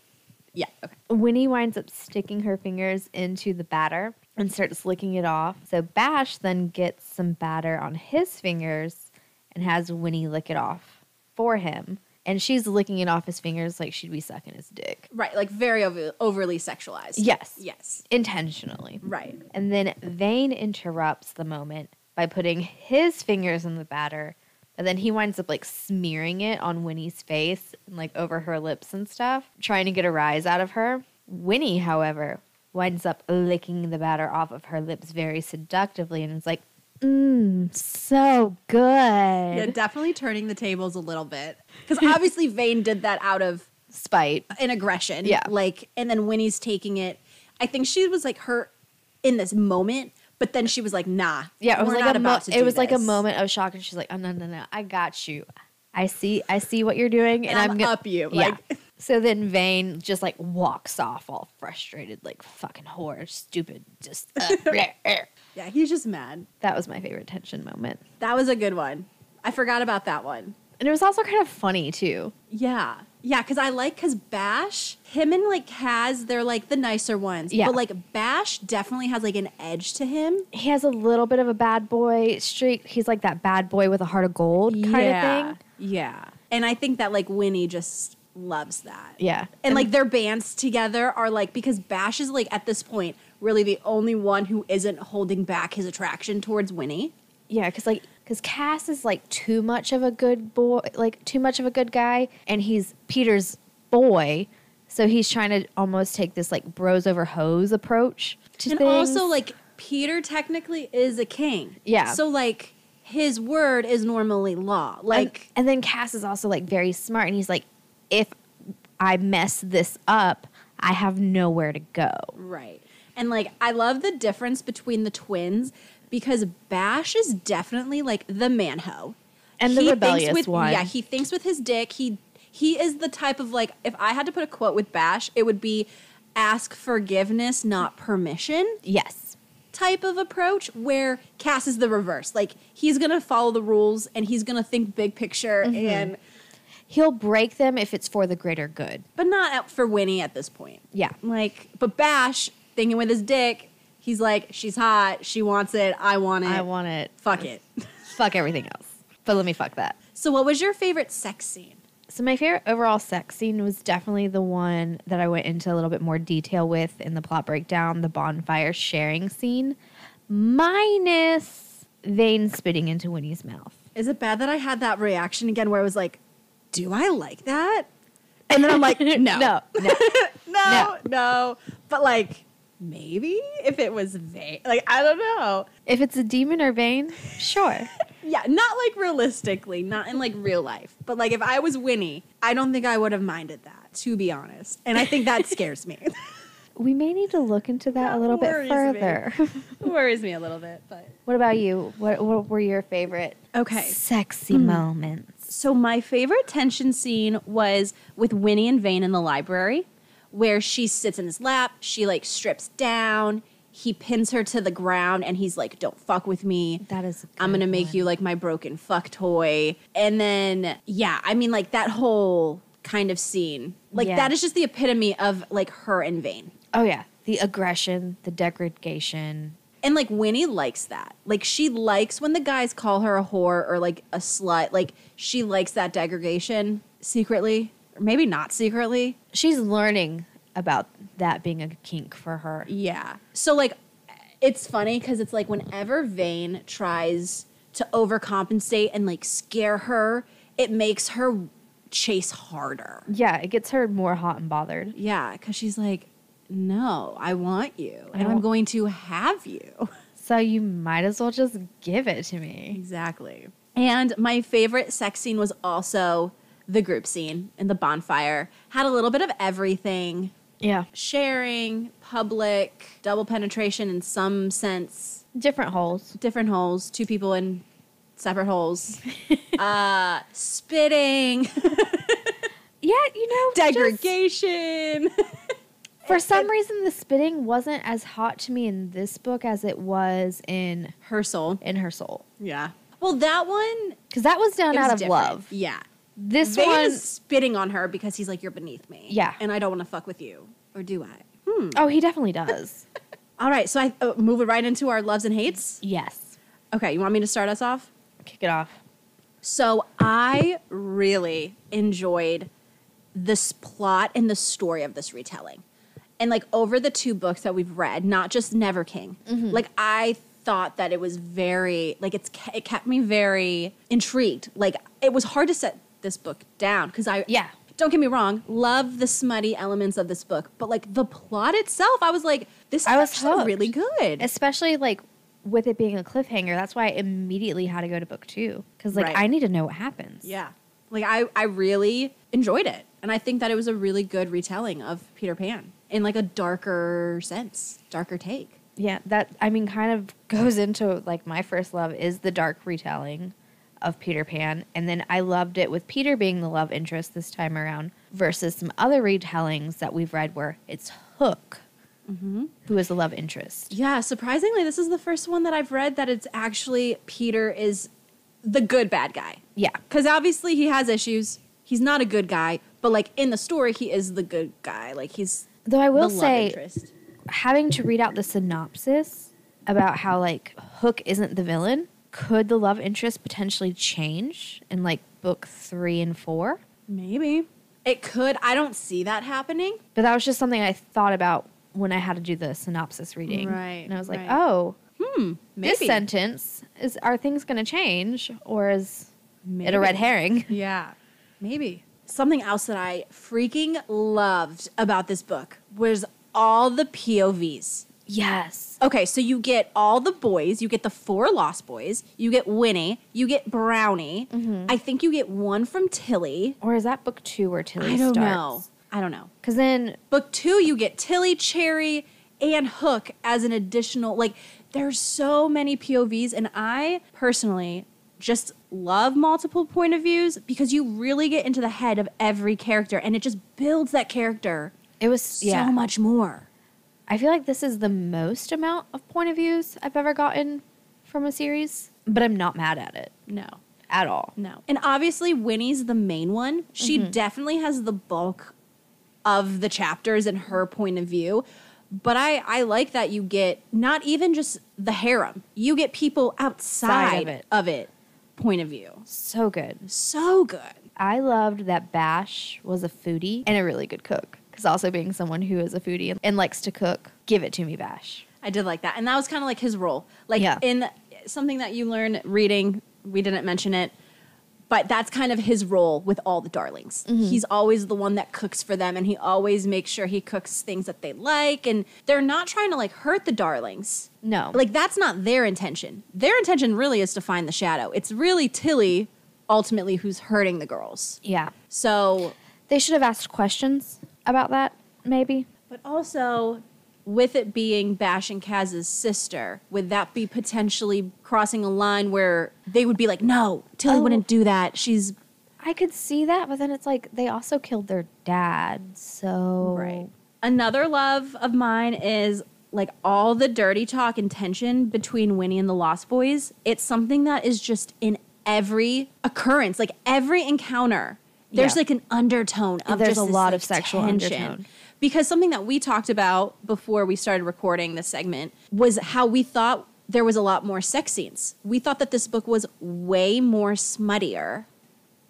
Yeah. Okay. Winnie winds up sticking her fingers into the batter and starts licking it off. So Bash then gets some batter on his fingers and has Winnie lick it off for him. And she's licking it off his fingers like she'd be sucking his dick. Right, like very overly sexualized. Yes. Yes. Intentionally. Right. And then Vane interrupts the moment by putting his fingers in the batter, but then he winds up like smearing it on Winnie's face and like over her lips and stuff, trying to get a rise out of her. Winnie, however, winds up licking the batter off of her lips very seductively and is like, so good. Yeah, definitely turning the tables a little bit. Because obviously Vane did that out of spite and aggression. Yeah. Like, and then Winnie's taking it. I think she was like hurt in this moment, but then she was like, nah. Yeah, it was we're like not about to do like a this. moment of shock, and she's like, oh, no, I got you. I see what you're doing, and I'm gonna up you. Yeah. Like, So then Vane just like walks off all frustrated, like fucking whore, stupid, just. yeah, he's just mad. That was my favorite tension moment, That was a good one. I forgot about that one. and it was also kind of funny too. Yeah. Yeah, because Bash, him and like Kaz, they're like the nicer ones. Yeah. But like Bash definitely has like an edge to him. He has a little bit of a bad boy streak. He's like that bad boy with a heart of gold kind of thing. Yeah. And I think that like Winnie just loves that. Yeah. And like their bands together are like, because Bash is like at this point really the only one who isn't holding back his attraction towards Winnie. Yeah, because Cass is like too much of a good boy, like too much of a good guy, and he's Peter's boy, so he's trying to almost take this like bros over hoes approach to And things. also like Peter technically is a king. Yeah. So like his word is normally law. Like and then Cass is also like very smart, and he's like, if I mess this up, I have nowhere to go. right. And like I love the difference between the twins because Bash is definitely like the man-ho. And the He rebellious thinks with, one. Yeah, he thinks with his dick. He is the type of like, if I had to put a quote with Bash, it would be ask forgiveness, not permission Yes. type of approach, where Cass is the reverse. Like he's going to follow the rules and he's going to think big picture and He'll break them if it's for the greater good. but not out for Winnie at this point. Yeah. Like, but Bash thinking with his dick, he's like, she's hot, she wants it, I want it. I want it. Fuck it. Fuck everything else. But let me fuck that. So what was your favorite sex scene? So my favorite overall sex scene was definitely the one that I went into a little bit more detail with in the plot breakdown, the bonfire sharing scene, minus Vane spitting into Winnie's mouth. Is it bad that I had that reaction again where I was like, do I like that? And then I'm like, no. No. But like, maybe if it was Vane. Like, I don't know. If it's a demon or Vane, sure. Yeah, not like realistically, not in like real life. But like if I was Winnie, I don't think I would have minded that, to be honest. And I think that scares me. We may need to look into that a little bit Worries further. It worries me a little bit, but. What about you? What were your favorite sexy moments? So my favorite tension scene was with Winnie and Vane in the library, where she sits in his lap, she like strips down, he pins her to the ground, and he's like, don't fuck with me. That is a good I'm gonna make one. you like my broken fuck toy. And then, yeah, I mean like that whole kind of scene. Like Yeah. that is just the epitome of like her and Vane. Oh, yeah. The aggression, the degradation. And like Winnie likes that. Like she likes when the guys call her a whore or like a slut. Like she likes that degradation secretly, or maybe not secretly. She's learning about that being a kink for her. Yeah. So like it's funny because it's like whenever Vane tries to overcompensate and like scare her, it makes her chase harder. Yeah, it gets her more hot and bothered. Yeah, because she's like, no, I want you, and I'm don't- going to have you. So you might as well just give it to me. Exactly. And my favorite sex scene was also the group scene in the bonfire. Had a little bit of everything. Yeah. Sharing, public, double penetration in some sense. Different holes. Different holes, two people in separate holes. Spitting, Yeah, you know, degradation. for some reason, the spitting wasn't as hot to me in this book as it was in Her soul. Her soul. Yeah. Well, that one, Because that was done it out was of different. love. Yeah. This Vane one, is spitting on her because he's like, you're beneath me. Yeah. And I don't want to fuck with you. Or do I? oh, he definitely does. All right. So I move it right into our loves and hates. Yes. Okay. You want me to start us off? Kick it off. So I really enjoyed this plot and the story of this retelling. And like over the two books that we've read, not just Never King, like I thought that it was very, like it kept me very intrigued. Like it was hard to set this book down because don't get me wrong, love the smutty elements of this book. But like the plot itself, I was like, This is I was actually hooked. really good. Especially, like, with it being a cliffhanger. That's why I immediately had to go to book 2. Because, like, Right. I need to know what happens. Yeah. Like, I really enjoyed it. And I think that it was a really good retelling of Peter Pan in, like, a darker sense, darker take. Yeah, that, I mean, kind of goes into, like, my first love is the dark retelling of Peter Pan. And then I loved it with Peter being the love interest this time around versus some other retellings that we've read where it's Hook who is the love interest. Yeah, surprisingly, this is the first one that I've read that it's actually Peter is the good bad guy. Yeah. Because obviously he has issues. He's not a good guy. But, like, in the story, he is the good guy. Like, he's Though I will the love say, interest. having to read out the synopsis about how, like, Hook isn't the villain, could the love interest potentially change in, like, book 3 and 4? Maybe. It could. I don't see that happening. But that was just something I thought about when I had to do the synopsis reading. Right, And I was like, right. oh, Maybe. this sentence, are things going to change? Or is it a Maybe. red herring? Yeah, maybe. Something else that I freaking loved about this book was all the POVs. Yes. Okay, so you get all the boys. You get the 4 Lost Boys. You get Winnie. You get Brownie. I think you get one from Tilly. Or is that book 2 where Tilly I don't starts? know. I don't know. Because then, Book 2, you get Tilly, Cherry, and Hook as an additional, like, there's so many POVs, and I personally just love multiple point of views because you really get into the head of every character, and it just builds that character it was, so much more. I feel like this is the most amount of point of views I've ever gotten from a series, but I'm not mad at it No. at all. No. And obviously, Winnie's the main one. She definitely has the bulk of the chapters in her point of view. But I like that you get not even just the harem. You get people outside of it point of view. So good. So good. I loved that Bash was a foodie and a really good cook. Because also being someone who is a foodie and likes to cook, give it to me, Bash. I did like that. And that was kind of like his role. Like Yeah. in something that you learn reading, we didn't mention it, but that's kind of his role with all the darlings. He's always the one that cooks for them, and he always makes sure he cooks things that they like, and they're not trying to, like, hurt the darlings. No. Like, that's not their intention. Their intention really is to find the shadow. It's really Tilly, ultimately, who's hurting the girls. Yeah. So, They should have asked questions about that, maybe. but also, with it being Bash and Kaz's sister, would that be potentially crossing a line where they would be like, no, Tilly wouldn't do that. She's... I could see that, but then it's like they also killed their dad, so... Right. Another love of mine is, like, all the dirty talk and tension between Winnie and the Lost Boys. It's something that is just in every occurrence, like every encounter. There's Yeah. like an undertone of There's just a this, lot like, of sexual tension. undertone. Because something that we talked about before we started recording this segment was how we thought there was a lot more sex scenes. We thought that this book was way more smuttier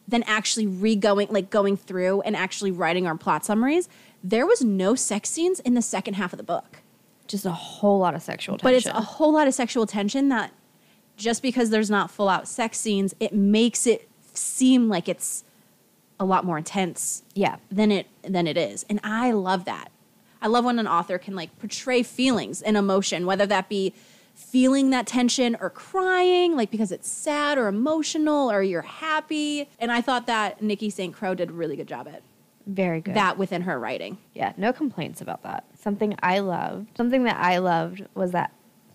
than actually going through and actually writing our plot summaries. There was no sex scenes in the second half of the book. Just a whole lot of sexual tension. But it's a whole lot of sexual tension that just because there's not full out sex scenes, it makes it seem like it's a lot more intense than it is. And I love that. I love when an author can, like, portray feelings and emotion, whether that be feeling that tension or crying, like, because it's sad or emotional or you're happy. And I thought that Nikki St. Crowe did a really good job at Very good. that within her writing. Yeah, no complaints about that. Something that I loved was that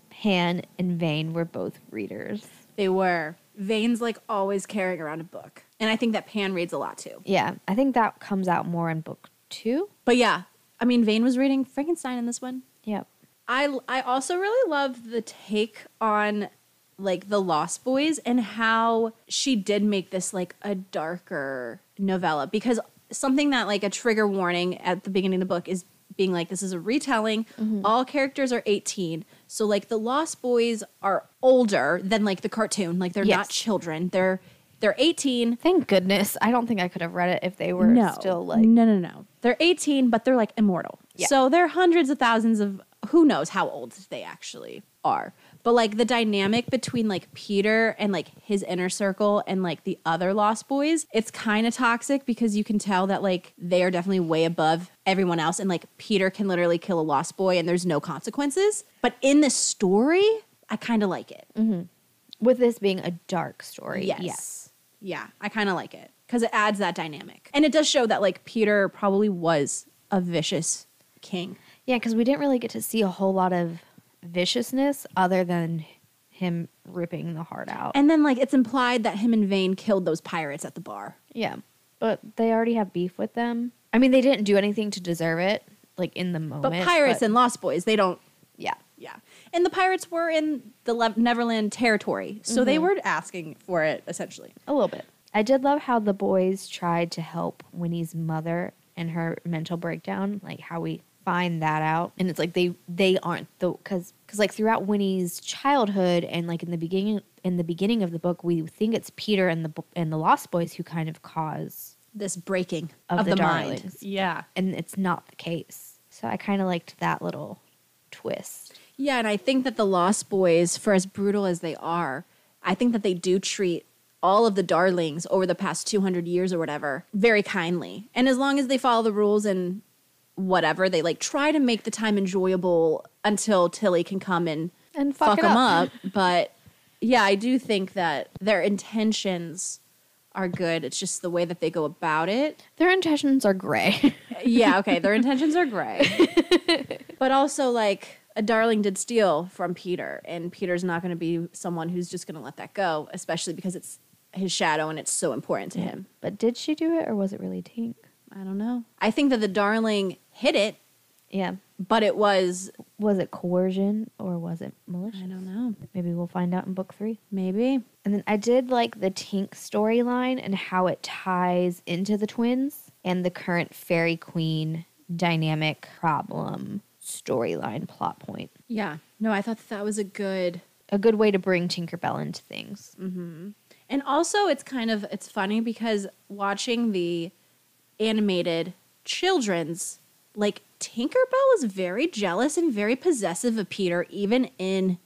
Pan and Vane were both readers. They were. Vane's, like, always carrying around a book. And I think that Pan reads a lot, too. Yeah, I think that comes out more in book 2. But yeah, I mean, Vane was reading Frankenstein in this one. Yep. I also really love the take on, like, the Lost Boys and how she did make this, like, a darker novella. Because something that, like, a trigger warning at the beginning of the book is being like, this is a retelling. All characters are 18. So, like, the Lost Boys are older than, like, the cartoon. Like, they're not children. They're 18. Thank goodness. I don't think I could have read it if they were still like... No. They're 18, but they're, like, immortal. Yeah. So they're hundreds of thousands of... Who knows how old they actually are. But like the dynamic between like Peter and like his inner circle and like the other Lost Boys, it's kind of toxic because you can tell that like they are definitely way above everyone else. And like Peter can literally kill a Lost Boy and there's no consequences. But in this story, I kind of like it. Mm-hmm. With this being a dark story. Yes. Yeah, I kind of like it because it adds that dynamic. And it does show that like Peter probably was a vicious king. Yeah, because we didn't really get to see a whole lot of viciousness other than him ripping the heart out. And then like it's implied that him and Vane killed those pirates at the bar. Yeah, but they already have beef with them. I mean, they didn't do anything to deserve it, like in the moment. But pirates and Lost Boys, they don't. Yeah. Yeah. And the pirates were in the Neverland territory, so they were asking for it, essentially. A little bit. I did love how the boys tried to help Winnie's mother and her mental breakdown, like how we find that out. And it's like they aren't the because like throughout Winnie's childhood and like in the beginning of the book, we think it's Peter and the Lost Boys who kind of cause this breaking of the Darlings. mind. Yeah. And it's not the case. So I kind of liked that little twist. Yeah, and I think that the Lost Boys, for as brutal as they are, I think that they do treat all of the Darlings over the past 200 years or whatever very kindly. And as long as they follow the rules and whatever, they like try to make the time enjoyable until Tilly can come and fuck them up. But yeah, I do think that their intentions are good. It's just the way that they go about it. Their intentions are gray. Yeah, okay, their intentions are gray. But also like a Darling did steal from Peter, and Peter's not going to be someone who's just going to let that go, especially because it's his shadow and it's so important to him. But did she do it, or was it really Tink? I don't know. I think that the Darling hid it. Yeah. But it was... Was it coercion, or was it malicious? I don't know. Maybe we'll find out in book 3. Maybe. And then I did like the Tink storyline and how it ties into the twins and the current Fairy Queen dynamic problem storyline plot point. Yeah. No, I thought that was a good way to bring Tinkerbell into things. Mm-hmm. And also it's funny because watching the animated children's, like Tinkerbell is very jealous and very possessive of Peter, even in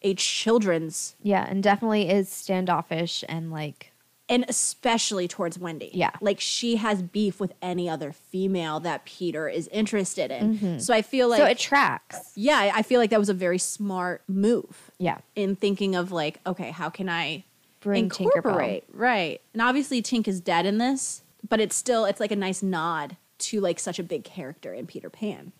a children's. Yeah, and definitely is standoffish and like... And especially towards Wendy. Yeah. Like, she has beef with any other female that Peter is interested in. Mm-hmm. So I feel like... So it tracks. Yeah, I feel like that was a very smart move. Yeah. In thinking of, like, okay, how can I bring incorporate? Tinkerbell. Right. And obviously Tink is dead in this, but it's like a nice nod to, like, such a big character in Peter Pan.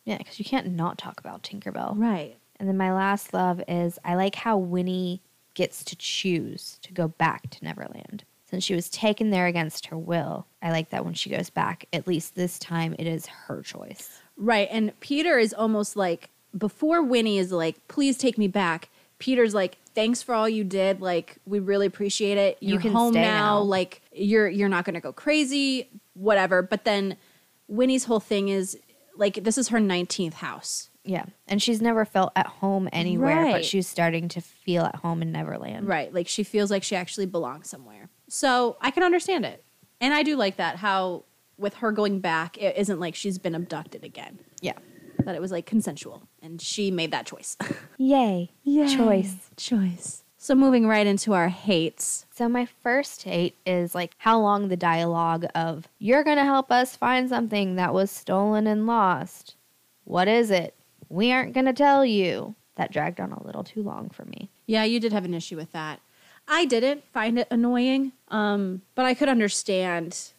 Yeah, because you can't not talk about Tinkerbell. Right. And then my last love is I like how Winnie gets to choose to go back to Neverland. Since she was taken there against her will, I like that when she goes back, at least this time, it is her choice. Right, and Peter is almost like, before Winnie is like, please take me back, Peter's like, thanks for all you did, like, we really appreciate it. You're can home stay now, now. like, you're not gonna go crazy, whatever. But then Winnie's whole thing is, like, this is her 19th house. Yeah, and she's never felt at home anywhere, Right. but she's starting to feel at home in Neverland. Right, like she feels like she actually belongs somewhere. So I can understand it. And I do like that, how with her going back, it isn't like she's been abducted again. Yeah. That it was like consensual, and she made that choice. Yay. Choice. Choice. So moving right into our hates. So my first hate is like how long the dialogue of, you're going to help us find something that was stolen and lost. What is it? We aren't going to tell you. That dragged on a little too long for me. Yeah, you did have an issue with that. I didn't find it annoying, but I could understand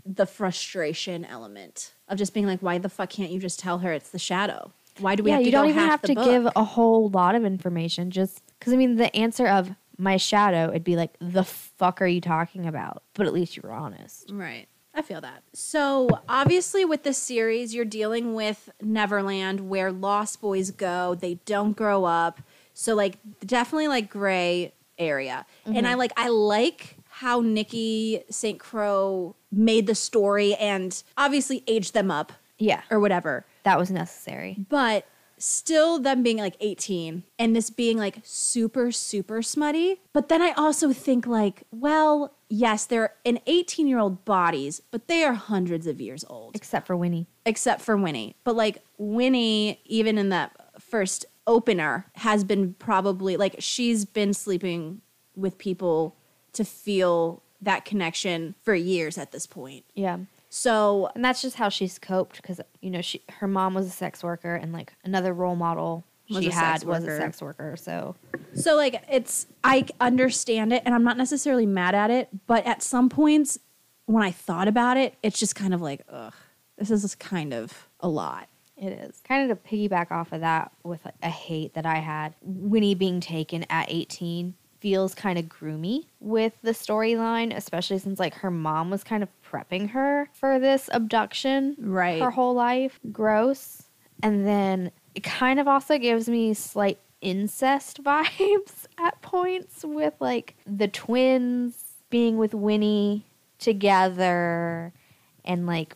the frustration element of just being like, why the fuck can't you just tell her it's the shadow? Why do we have to you don't even have to book? give a whole lot of information. Just because, I mean, the answer of my shadow, it'd be like, the fuck are you talking about? But at least you were honest. Right. I feel that. So obviously with this series, you're dealing with Neverland, where Lost Boys go. They don't grow up. So like definitely like gray area. Mm-hmm. And I like how Nikki St. Crowe made the story and obviously aged them up. Yeah. Or whatever. That was necessary. But still them being like 18 and this being like super, super smutty. But then I also think like, well, yes, they're in 18-year-old bodies, but they are hundreds of years old. Except for Winnie. Except for Winnie. But like Winnie, even in that first opener has been probably, like, she's been sleeping with people to feel that connection for years at this point. Yeah. So, And that's just how she's coped because, you know, her mom was a sex worker and, like, another role model was a sex worker. So, like, I understand it and I'm not necessarily mad at it, but at some points when I thought about it, it's just kind of like, ugh, this is kind of a lot. It is. Kind of to piggyback off of that with a hate that I had, Winnie being taken at 18 feels kind of groomy with the storyline, especially since, like, her mom was kind of prepping her for this abduction her whole life. Gross. And then it kind of also gives me slight incest vibes at points with, like, the twins being with Winnie together and, like,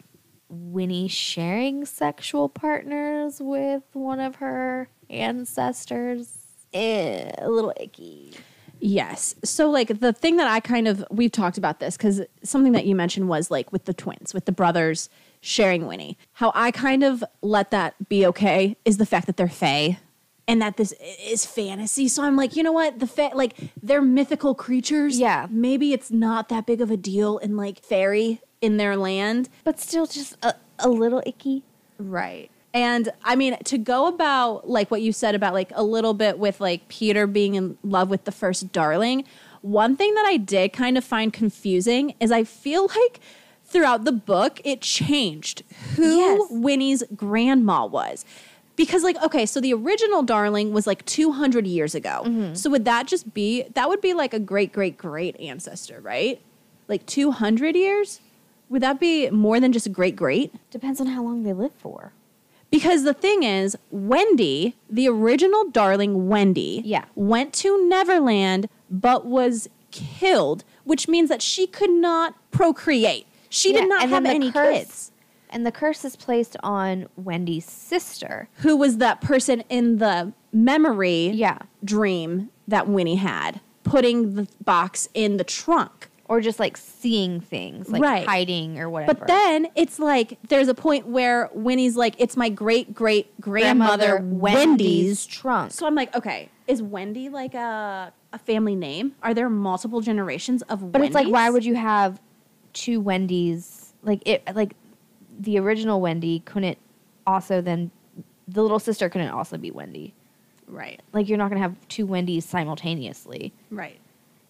Winnie sharing sexual partners with one of her ancestors. A little icky. Yes. So, like, the thing that we've talked about this because something that you mentioned was, like, with the twins, with the brothers sharing Winnie. How I kind of let that be okay is the fact that they're fae and that this is fantasy. So I'm like, you know what? Like, they're mythical creatures. Yeah. Maybe it's not that big of a deal in, like, fairy in their land. But still just a little icky. Right. And I mean, to go about like what you said about like a little bit with like Peter being in love with the first Darling, one thing that I did kind of find confusing is I feel like throughout the book, it changed who Winnie's grandma was. Because like, okay, so the original Darling was like 200 years ago. Mm-hmm. So would that would be like a great, great, great ancestor, right? Like 200 years? Would that be more than just a great, great? Depends on how long they live for. Because the thing is, Wendy, the original Darling Wendy, went to Neverland but was killed, which means that she could not procreate. She did not have any kids. And the curse is placed on Wendy's sister. Who was that person in the memory dream that Winnie had, putting the box in the trunk. Or just, like, seeing things, like hiding or whatever. But then it's like there's a point where Winnie's like, it's my great-great-grandmother Wendy's trunk. So I'm like, okay, is Wendy like a family name? Are there multiple generations of Wendy's? But it's like, why would you have two Wendy's? Like, the original Wendy couldn't also then, the little sister couldn't also be Wendy. Right. Like, you're not going to have two Wendy's simultaneously. Right.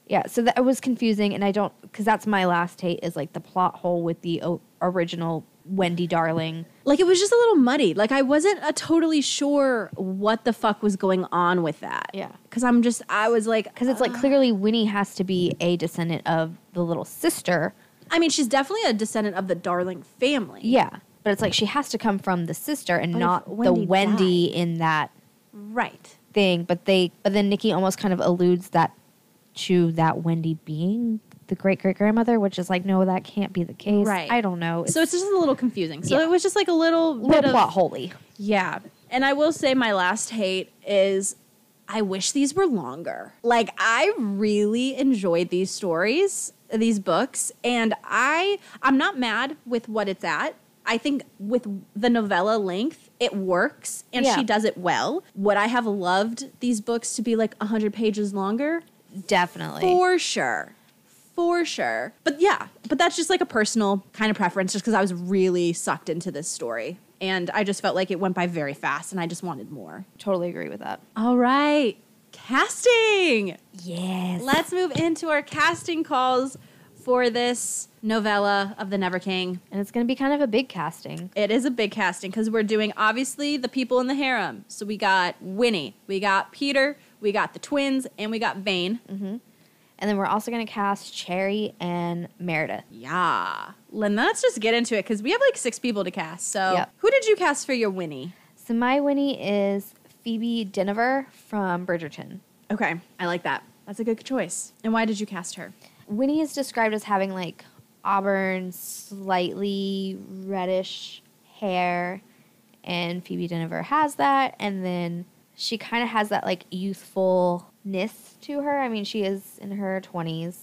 Yeah, so that was confusing, and I don't, because that's my last hate, is like the plot hole with the original Wendy Darling. Like, it was just a little muddy. Like, I wasn't totally sure what the fuck was going on with that. Yeah. Because I was like... Because it's like, clearly Winnie has to be a descendant of the little sister. I mean, she's definitely a descendant of the Darling family. Yeah, but it's like she has to come from the sister and not the Wendy in that thing. But then Nikki almost kind of alludes that to that Wendy being the great-great-grandmother, which is like, no, that can't be the case. Right. I don't know. So it's just a little confusing. So it was just like a little bit of plot holy. Yeah. And I will say my last hate is I wish these were longer. Like, I really enjoyed these stories, these books, and I'm not mad with what it's at. I think with the novella length, it works, and she does it well. Would I have loved these books to be like 100 pages longer? Definitely. For sure. But yeah, that's just like a personal kind of preference just because I was really sucked into this story. And I just felt like it went by very fast and I just wanted more. Totally agree with that. All right. Casting. Yes. Let's move into our casting calls for this novella of the Never King. And it's going to be kind of a big casting. It is a big casting because we're doing, obviously, the people in the harem. So we got Winnie, we got Peter, we got the twins, and we got Vane. Mm-hmm. And then we're also going to cast Cherry and Meredith. Yeah. Let's just get into it because we have like 6 people to cast. So who did you cast for your Winnie? So my Winnie is Phoebe Dynevor from Bridgerton. Okay. I like that. That's a good choice. And why did you cast her? Winnie is described as having like auburn, slightly reddish hair. And Phoebe Dynevor has that. And then she kind of has that like youthfulness to her. I mean, she is in her 20s.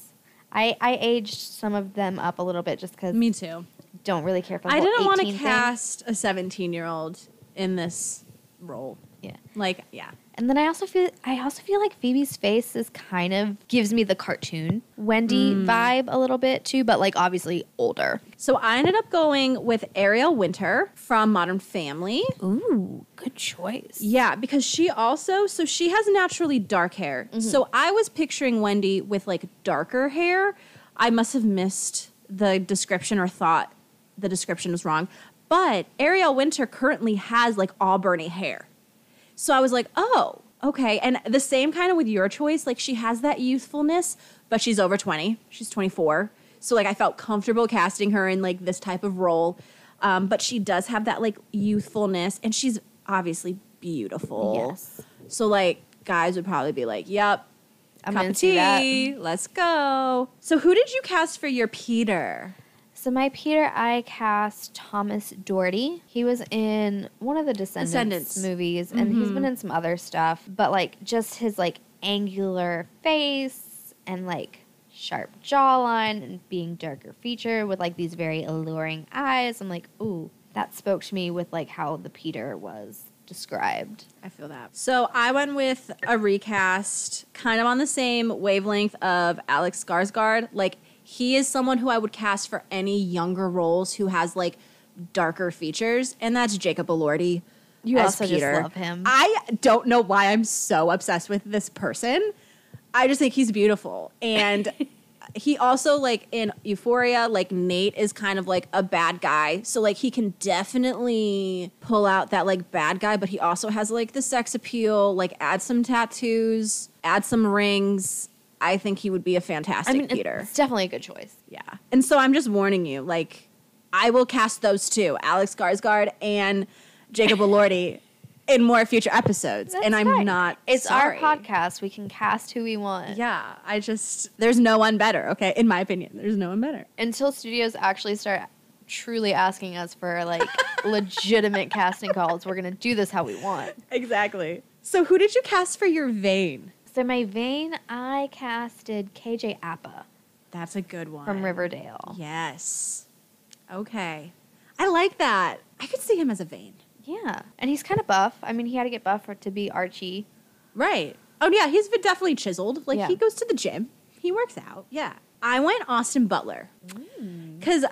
I aged some of them up a little bit just because. Me too. Don't really care for the I whole didn't want to 18 cast a 17-year-old in this role. Yeah. Like, yeah. And then I also feel like Phoebe's face is kind of gives me the cartoon Wendy vibe a little bit too, but like obviously older. So I ended up going with Ariel Winter from Modern Family. Ooh, good choice. Yeah, because she has naturally dark hair. So I was picturing Wendy with like darker hair. I must have missed the description or thought the description was wrong. But Ariel Winter currently has like auburny hair. So I was like, oh, okay. And the same kind of with your choice. Like she has that youthfulness, but she's over 20. She's 24. So like I felt comfortable casting her in like this type of role. But she does have that like youthfulness and she's obviously beautiful. Yes. So like guys would probably be like, yep, I'm cup gonna of see tea, that. let's go. So who did you cast for your Peter? So my Peter, I cast Thomas Doherty. He was in one of the Descendants movies, and he's been in some other stuff. But like just his like angular face and like sharp jawline and being darker featured with like these very alluring eyes. I'm like, ooh, that spoke to me with like how the Peter was described. I feel that. So I went with a recast, kind of on the same wavelength of Alex Skarsgård. Like, he is someone who I would cast for any younger roles who has, like, darker features, and that's Jacob Elordi You as also Peter. just love him. I don't know why I'm so obsessed with this person. I just think he's beautiful. And he also, like, in Euphoria, like, Nate is kind of, like, a bad guy. So, like, he can definitely pull out that, like, bad guy, but he also has, like, the sex appeal, like, add some tattoos, add some rings. I think he would be a fantastic Peter. It's definitely a good choice. Yeah. And so I'm just warning you, like, I will cast those two, Alex Skarsgård and Jacob Elordi, in more future episodes. That's and I'm fine. not It's sorry. our podcast. We can cast who we want. Yeah. There's no one better, okay? In my opinion, there's no one better. Until studios actually start truly asking us for, like, legitimate casting calls, we're going to do this how we want. Exactly. So who did you cast for your Vane? So my Vane, I casted KJ Apa That's a good one. from Riverdale. Yes. Okay. I like that. I could see him as a Vane. Yeah. And he's kind of buff. I mean, he had to get buff to be Archie. Right. Oh, yeah, he's definitely chiseled. Like, Yeah. he goes to the gym. He works out. Yeah. I went Austin Butler. Because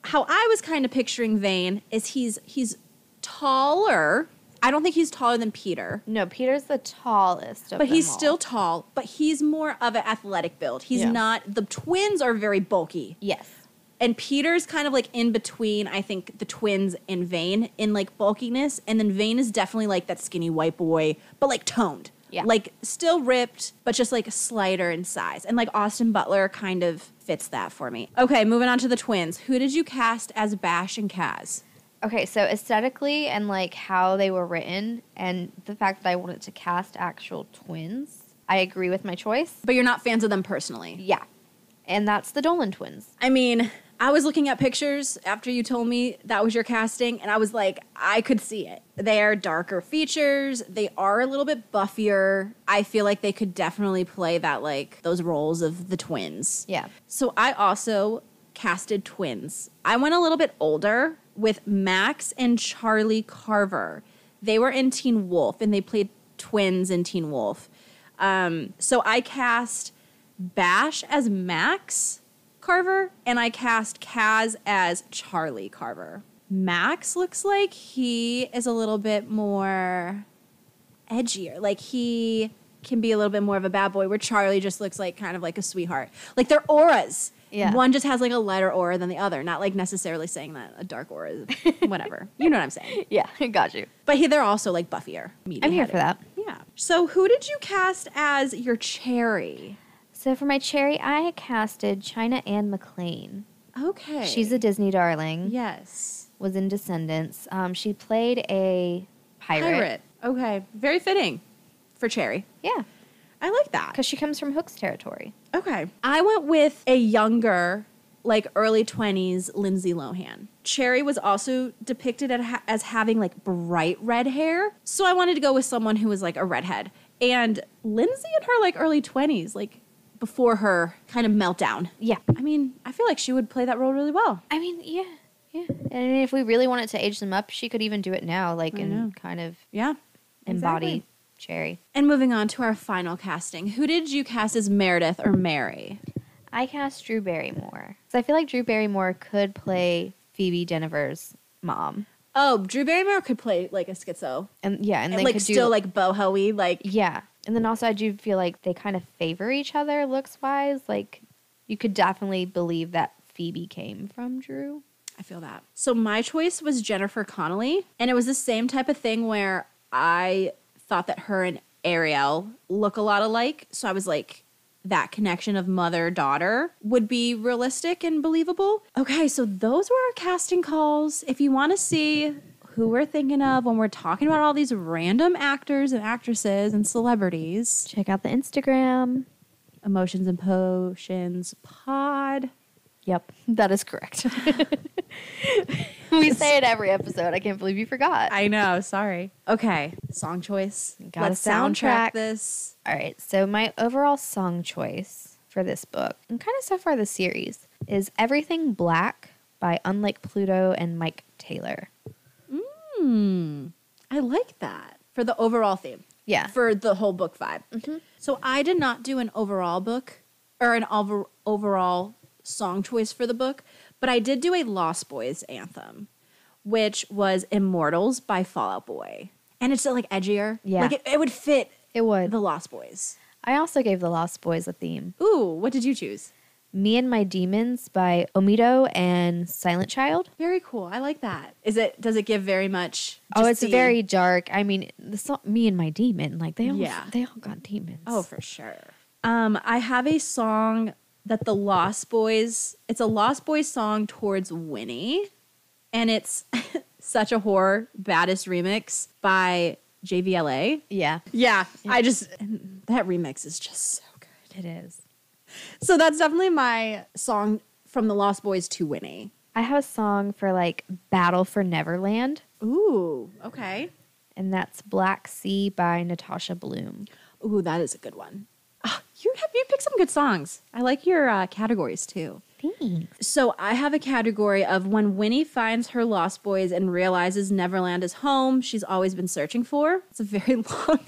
how I was kind of picturing Vane is he's taller. I don't think he's taller than Peter. No, Peter's the tallest of But them he's all. still tall. But he's more of an athletic build. He's Yeah. not. The twins are very bulky. Yes. And Peter's kind of like in between, I think, the twins and Vane in like bulkiness. And then Vane is definitely like that skinny white boy, but like toned. Yeah. Like still ripped, but just like slighter in size. And like Austin Butler kind of fits that for me. Okay, moving on to the twins. Who did you cast as Bash and Kaz? Okay, so aesthetically and like how they were written and the fact that I wanted to cast actual twins, I agree with my choice. But you're not fans of them personally. Yeah. And that's the Dolan twins. I mean, I was looking at pictures after you told me that was your casting, and I was like, I could see it. They are darker features. They are a little bit buffier. I feel like they could definitely play that, like, those roles of the twins. Yeah. So I also casted twins. I went a little bit older with Max and Charlie Carver. They were in Teen Wolf, and they played twins in Teen Wolf. So I cast Bash as Max Carver, and I cast Kaz as Charlie Carver. Max looks like he is a little bit more edgier. Like, he can be a little bit more of a bad boy, where Charlie just looks like kind of like a sweetheart. Like, their auras. Yeah. One just has like a lighter aura than the other. Not like necessarily saying that a dark aura is whatever. You know what I'm saying. Yeah, I got you. But they're also like buffier. I'm here for that. Yeah. So who did you cast as your cherry? So for my cherry, I casted China Anne McClain. Okay. She's a Disney darling. Yes. Was in Descendants. She played a pirate. Okay. Very fitting for cherry. Yeah, I like that. because she comes from Hook's territory. Okay. I went with a younger, like early 20s Lindsay Lohan. Cherry was also depicted as having like bright red hair. So I wanted to go with someone who was like a redhead. And Lindsay in her like early 20s, like before her kind of meltdown. Yeah. I mean, I feel like she would play that role really well. I mean, yeah. And if we really wanted to age them up, she could even do it now, like, I know. and kind of Yeah. embody exactly. cherry. And moving on to our final casting. Who did you cast as Meredith or Mary? I cast Drew Barrymore. So I feel like Drew Barrymore could play Phoebe Jennifer's mom. Oh, Drew Barrymore could play like a schizo. And yeah, and they like could still do, like boho-y, like yeah. And then also I do feel like they kind of favor each other looks-wise. Like you could definitely believe that Phoebe came from Drew. I feel that. So my choice was Jennifer Connelly, and it was the same type of thing where I thought that her and Ariel look a lot alike. So I was like, that connection of mother-daughter would be realistic and believable. Okay, so those were our casting calls. If you want to see who we're thinking of when we're talking about all these random actors and actresses and celebrities, Check out the Instagram. Emotions and Potions Pod. Yep, that is correct. We say it every episode. I can't believe you forgot. I know, sorry. Okay, song choice. Got Let's a soundtrack. this. All right, so my overall song choice for this book, and kind of so far the series, is Everything Black by Unlike Pluto and Mike Taylor. I like that for the overall theme. Yeah. For the whole book vibe. Mm-hmm. So I did not do an overall book or an overall song choice for the book, but I did do a Lost Boys anthem, which was Immortals by Fall Out Boy. And it's like edgier. Yeah. Like it would fit It would. the Lost Boys. I also gave the Lost Boys a theme. Ooh, what did you choose? Me and My Demons by Omido and Silent Child. Very cool. I like that. Does it give very much? It's very dark. I mean, the song Me and My Demon, like they all got demons. Oh, for sure. I have a song that the Lost Boys, it's a Lost Boys song towards Winnie, and it's Such a Whore Baddest remix by JVLA. Yeah. Yeah, that remix is just so good. It is. So that's definitely my song from the Lost Boys to Winnie. I have a song for like Battle for Neverland, Ooh, okay. and that's Black Sea by Natasha Bloom. Ooh, that is a good one. You picked some good songs. I like your categories too. Thanks. So I have a category of when Winnie finds her Lost Boys and realizes Neverland is home she's always been searching for. It's a very long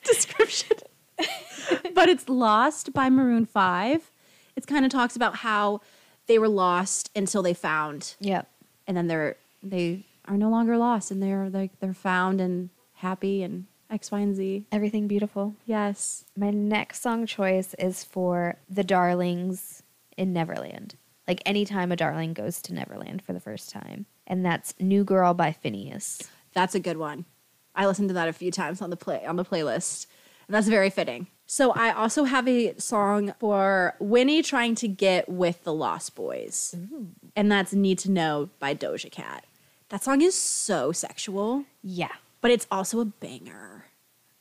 description. But it's Lost by Maroon 5. It kind of talks about how they were lost until they found. Yep. And then they are no longer lost, and they're found and happy and X, Y, and Z. Everything beautiful. Yes. My next song choice is for the Darlings in Neverland. Like anytime a darling goes to Neverland for the first time. And that's New Girl by Phineas. That's a good one. I listened to that a few times on the playlist. And that's very fitting. So I also have a song for Winnie trying to get with the Lost Boys. Ooh. And that's Need to Know by Doja Cat. That song is so sexual. Yeah. But it's also a banger.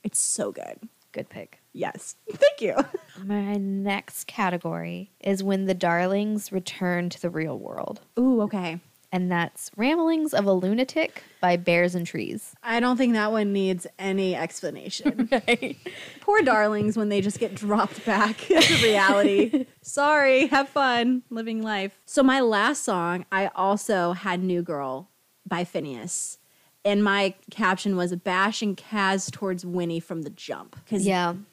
It's so good. Good pick. Yes. Thank you. My next category is when the Darlings return to the real world. Ooh, okay. And that's Ramblings of a Lunatic by Bears and Trees. I don't think that one needs any explanation. Right. Poor darlings when they just get dropped back into reality. Sorry, have fun living life. So my last song, I also had New Girl by Phineas. And my caption was Bash and Kaz towards Winnie from the jump. Because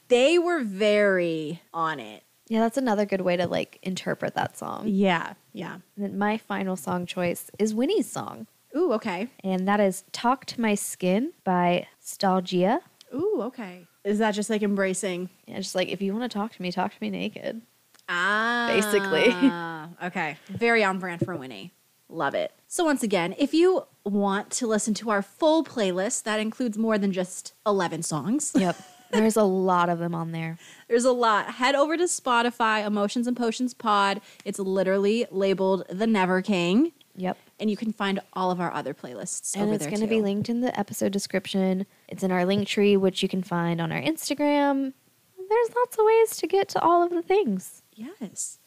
they were very on it. Yeah, that's another good way to like interpret that song. Yeah, yeah. And then my final song choice is Winnie's song. Ooh, okay. And that is Talk to My Skin by Stalgia. Ooh, okay. Is that just like embracing? Yeah, just like if you want to talk to me naked. Ah. Basically. Okay. Very on brand for Winnie. Love it. So once again, if you want to listen to our full playlist, that includes more than just 11 songs. Yep. There's a lot of them on there. There's a lot. Head over to Spotify, Emotions and Potions Pod. It's literally labeled The Never King. Yep. And you can find all of our other playlists and over there, it's going to be linked in the episode description. It's in our link tree, which you can find on our Instagram. There's lots of ways to get to all of the things. Yes.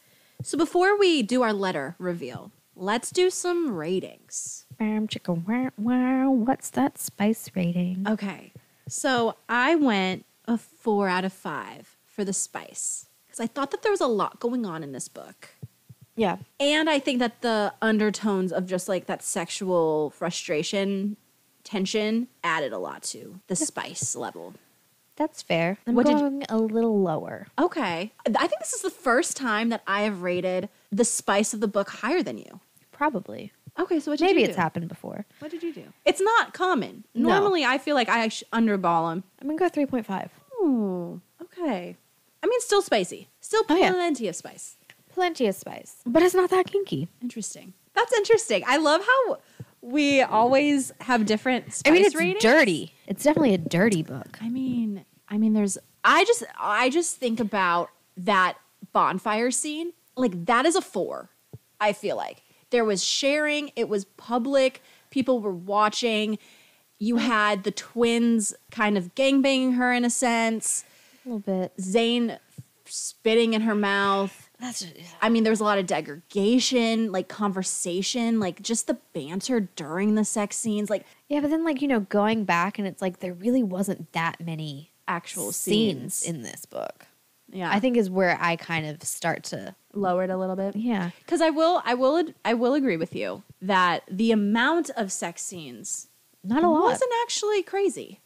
So before we do our letter reveal, let's do some ratings. Chicken, wow, what's that spice rating? Okay. So I went a 4 out of 5 for the spice because I thought that there was a lot going on in this book. Yeah. And I think that the undertones of just like that sexual frustration tension added a lot to the spice level. That's fair. I'm What did going a little lower. Okay. I think this is the first time that I have rated the spice of the book higher than you. Probably. Okay, so what did you do? Maybe it's happened before. What did you do? It's not common. No. Normally, I feel like I underball them. I'm going to go 3.5. Oh, okay. I mean, still spicy. Still plenty of spice. Plenty of spice. But it's not that kinky. Interesting. That's interesting. I love how we always have different spice it's ratings. dirty. It's definitely a dirty book. I mean, there's. I just think about that bonfire scene. Like that is a 4. I feel like there was sharing. It was public. People were watching. You had the twins kind of gangbanging her in a sense. A little bit. Zane spitting in her mouth. I mean, there was a lot of degradation, like conversation, like just the banter during the sex scenes. Like, yeah, but then like, going back and it's like there really wasn't that many actual scenes in this book. Yeah. I think is where I kind of start to lower it a little bit. Yeah. Because I will agree with you that the amount of sex scenes not a lot wasn't actually crazy.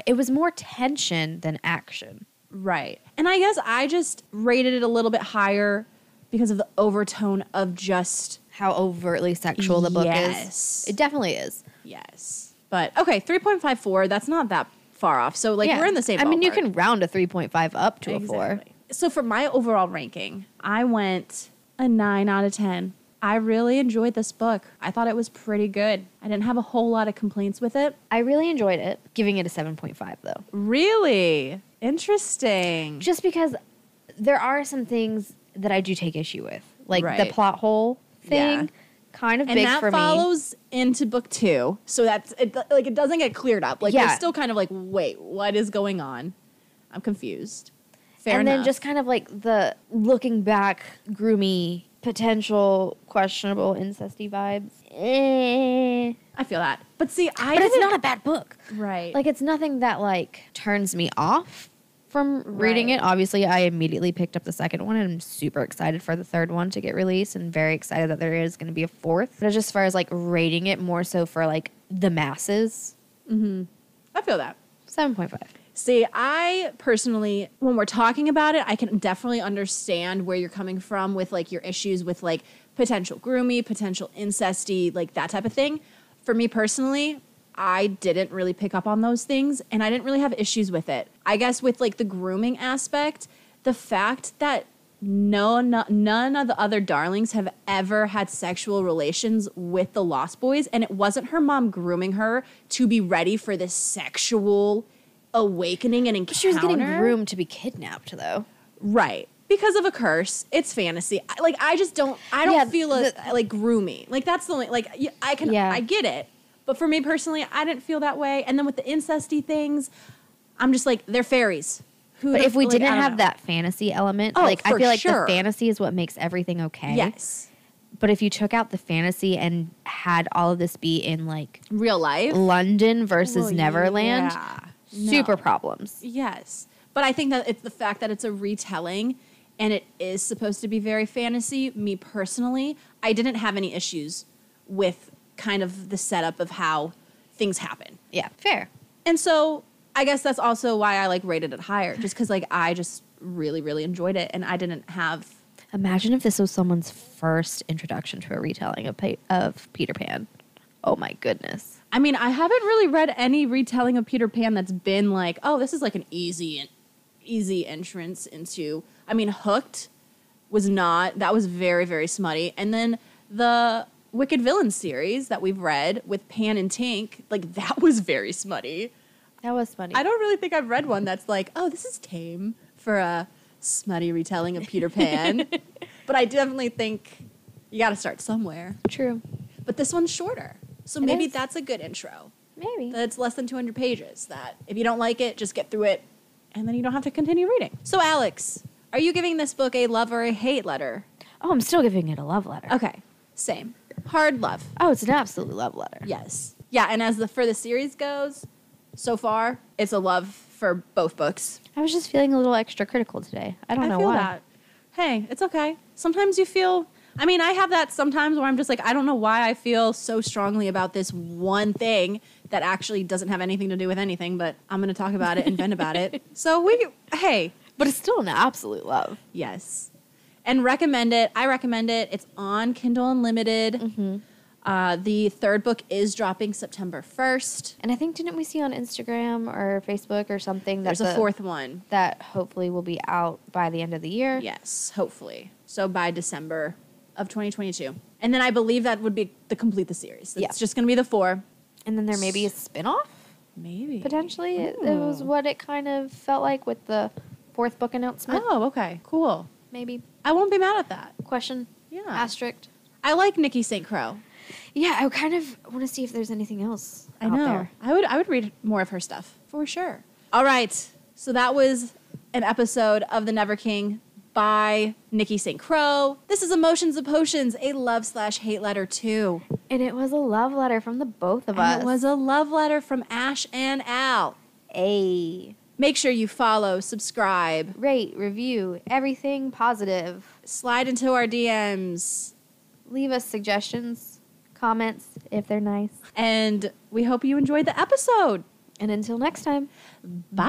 It was more tension than action. Right. And I guess I just rated it a little bit higher because of the overtone of just how overtly sexual the book is. It definitely is. Yes. But okay, 3.54, that's not that far off. So like we're in the same ballpark. I mean, you can round a 3.5 up to a 4. So for my overall ranking, I went a 9 out of 10. I really enjoyed this book. I thought it was pretty good. I didn't have a whole lot of complaints with it. I really enjoyed it, giving it a 7.5 though. Really? Interesting. Just because there are some things that I do take issue with. Like the plot hole thing, kind of big for me. And that follows into book 2. So that's, it doesn't get cleared up. Like, you're still kind of like, wait, what is going on? I'm confused. Fair enough. And then just kind of like the looking back, groomy, potential, questionable, incesty vibes. I feel that. But see, But it's not a bad book. Right. Like, it's nothing that, like, turns me off from reading it. Obviously, I immediately picked up the second one, and I'm super excited for the third one to get released, and very excited that there is going to be a fourth. But just as far as, like, rating it more so for, like, the masses. Mm-hmm. I feel that. 7.5. See, I personally, when we're talking about it, I can definitely understand where you're coming from with, like, your issues with, like, potential groomy, potential incesty, like, that type of thing. For me personally, I didn't really pick up on those things, and I didn't really have issues with it. I guess with, like, the grooming aspect, the fact that none of the other Darlings have ever had sexual relations with the Lost Boys, and it wasn't her mom grooming her to be ready for this sexual awakening and encounter. She was getting groomed to be kidnapped, though. Right. Because of a curse. It's fantasy. I don't feel like groomy. Like, that's the only, like, I get it. But for me personally, I didn't feel that way. And then with the incesty things, I'm just like, they're fairies. But if we didn't have that fantasy element, I feel like the fantasy is what makes everything okay. Yes. But if you took out the fantasy and had all of this be in, like, real life, London versus Neverland, super problems. Yes. But I think that it's the fact that it's a retelling and it is supposed to be very fantasy. Me personally, I didn't have any issues with kind of the setup of how things happen. Yeah, fair. And so I guess that's also why I, like, rated it higher, just because, like, I just really, really enjoyed it, and I didn't have... Imagine if this was someone's first introduction to a retelling of Peter Pan. Oh, my goodness. I mean, I haven't really read any retelling of Peter Pan that's been like, oh, this is, like, an easy entrance into... I mean, Hooked was not... That was very, very smutty. And then the Wicked Villain series that we've read with Pan and Tink, like, that was very smutty. That was smutty. I don't really think I've read one that's like, oh, this is tame for a smutty retelling of Peter Pan. But I definitely think you got to start somewhere. True. But this one's shorter. So maybe that's a good intro. Maybe. That it's less than 200 pages. That if you don't like it, just get through it, and then you don't have to continue reading. So, Alex, are you giving this book a love or a hate letter? Oh, I'm still giving it a love letter. Okay. Same. Hard love. Oh, it's an absolute love letter. Yes. Yeah, and as for the series goes... So far, it's a love for both books. I was just feeling a little extra critical today. I don't know why. I feel that. Hey, it's okay. Sometimes you feel I mean, I have that sometimes where I'm just like, I don't know why I feel so strongly about this one thing that actually doesn't have anything to do with anything, but I'm going to talk about it and vent about it. So hey. But it's still an absolute love. Yes. And recommend it. I recommend it. It's on Kindle Unlimited. Mm-hmm. The third book is dropping September 1st. And I think, didn't we see on Instagram or Facebook or something that there's a fourth one that hopefully will be out by the end of the year? Yes, hopefully. So by December of 2022. And then I believe that would be to complete the series. It's just going to be the 4. And then there may be a spin-off? Maybe. Potentially. It was what it kind of felt like with the 4th book announcement. Oh, okay. Cool. Maybe. I won't be mad at that. Question. Yeah. Asterisk. I like Nikki St. Crowe. Yeah, I kind of want to see if there's anything else out there. I would read more of her stuff, for sure. All right. So that was an episode of The Never King by Nikki St. Crowe. This is Emotions of Potions, a love/hate letter too. And it was a love letter from the both of us. It was a love letter from Ash and Al. Ay. Make sure you follow, subscribe, rate, review, everything positive. Slide into our DMs. Leave us suggestions, comments, if they're nice. And we hope you enjoyed the episode. And until next time, bye.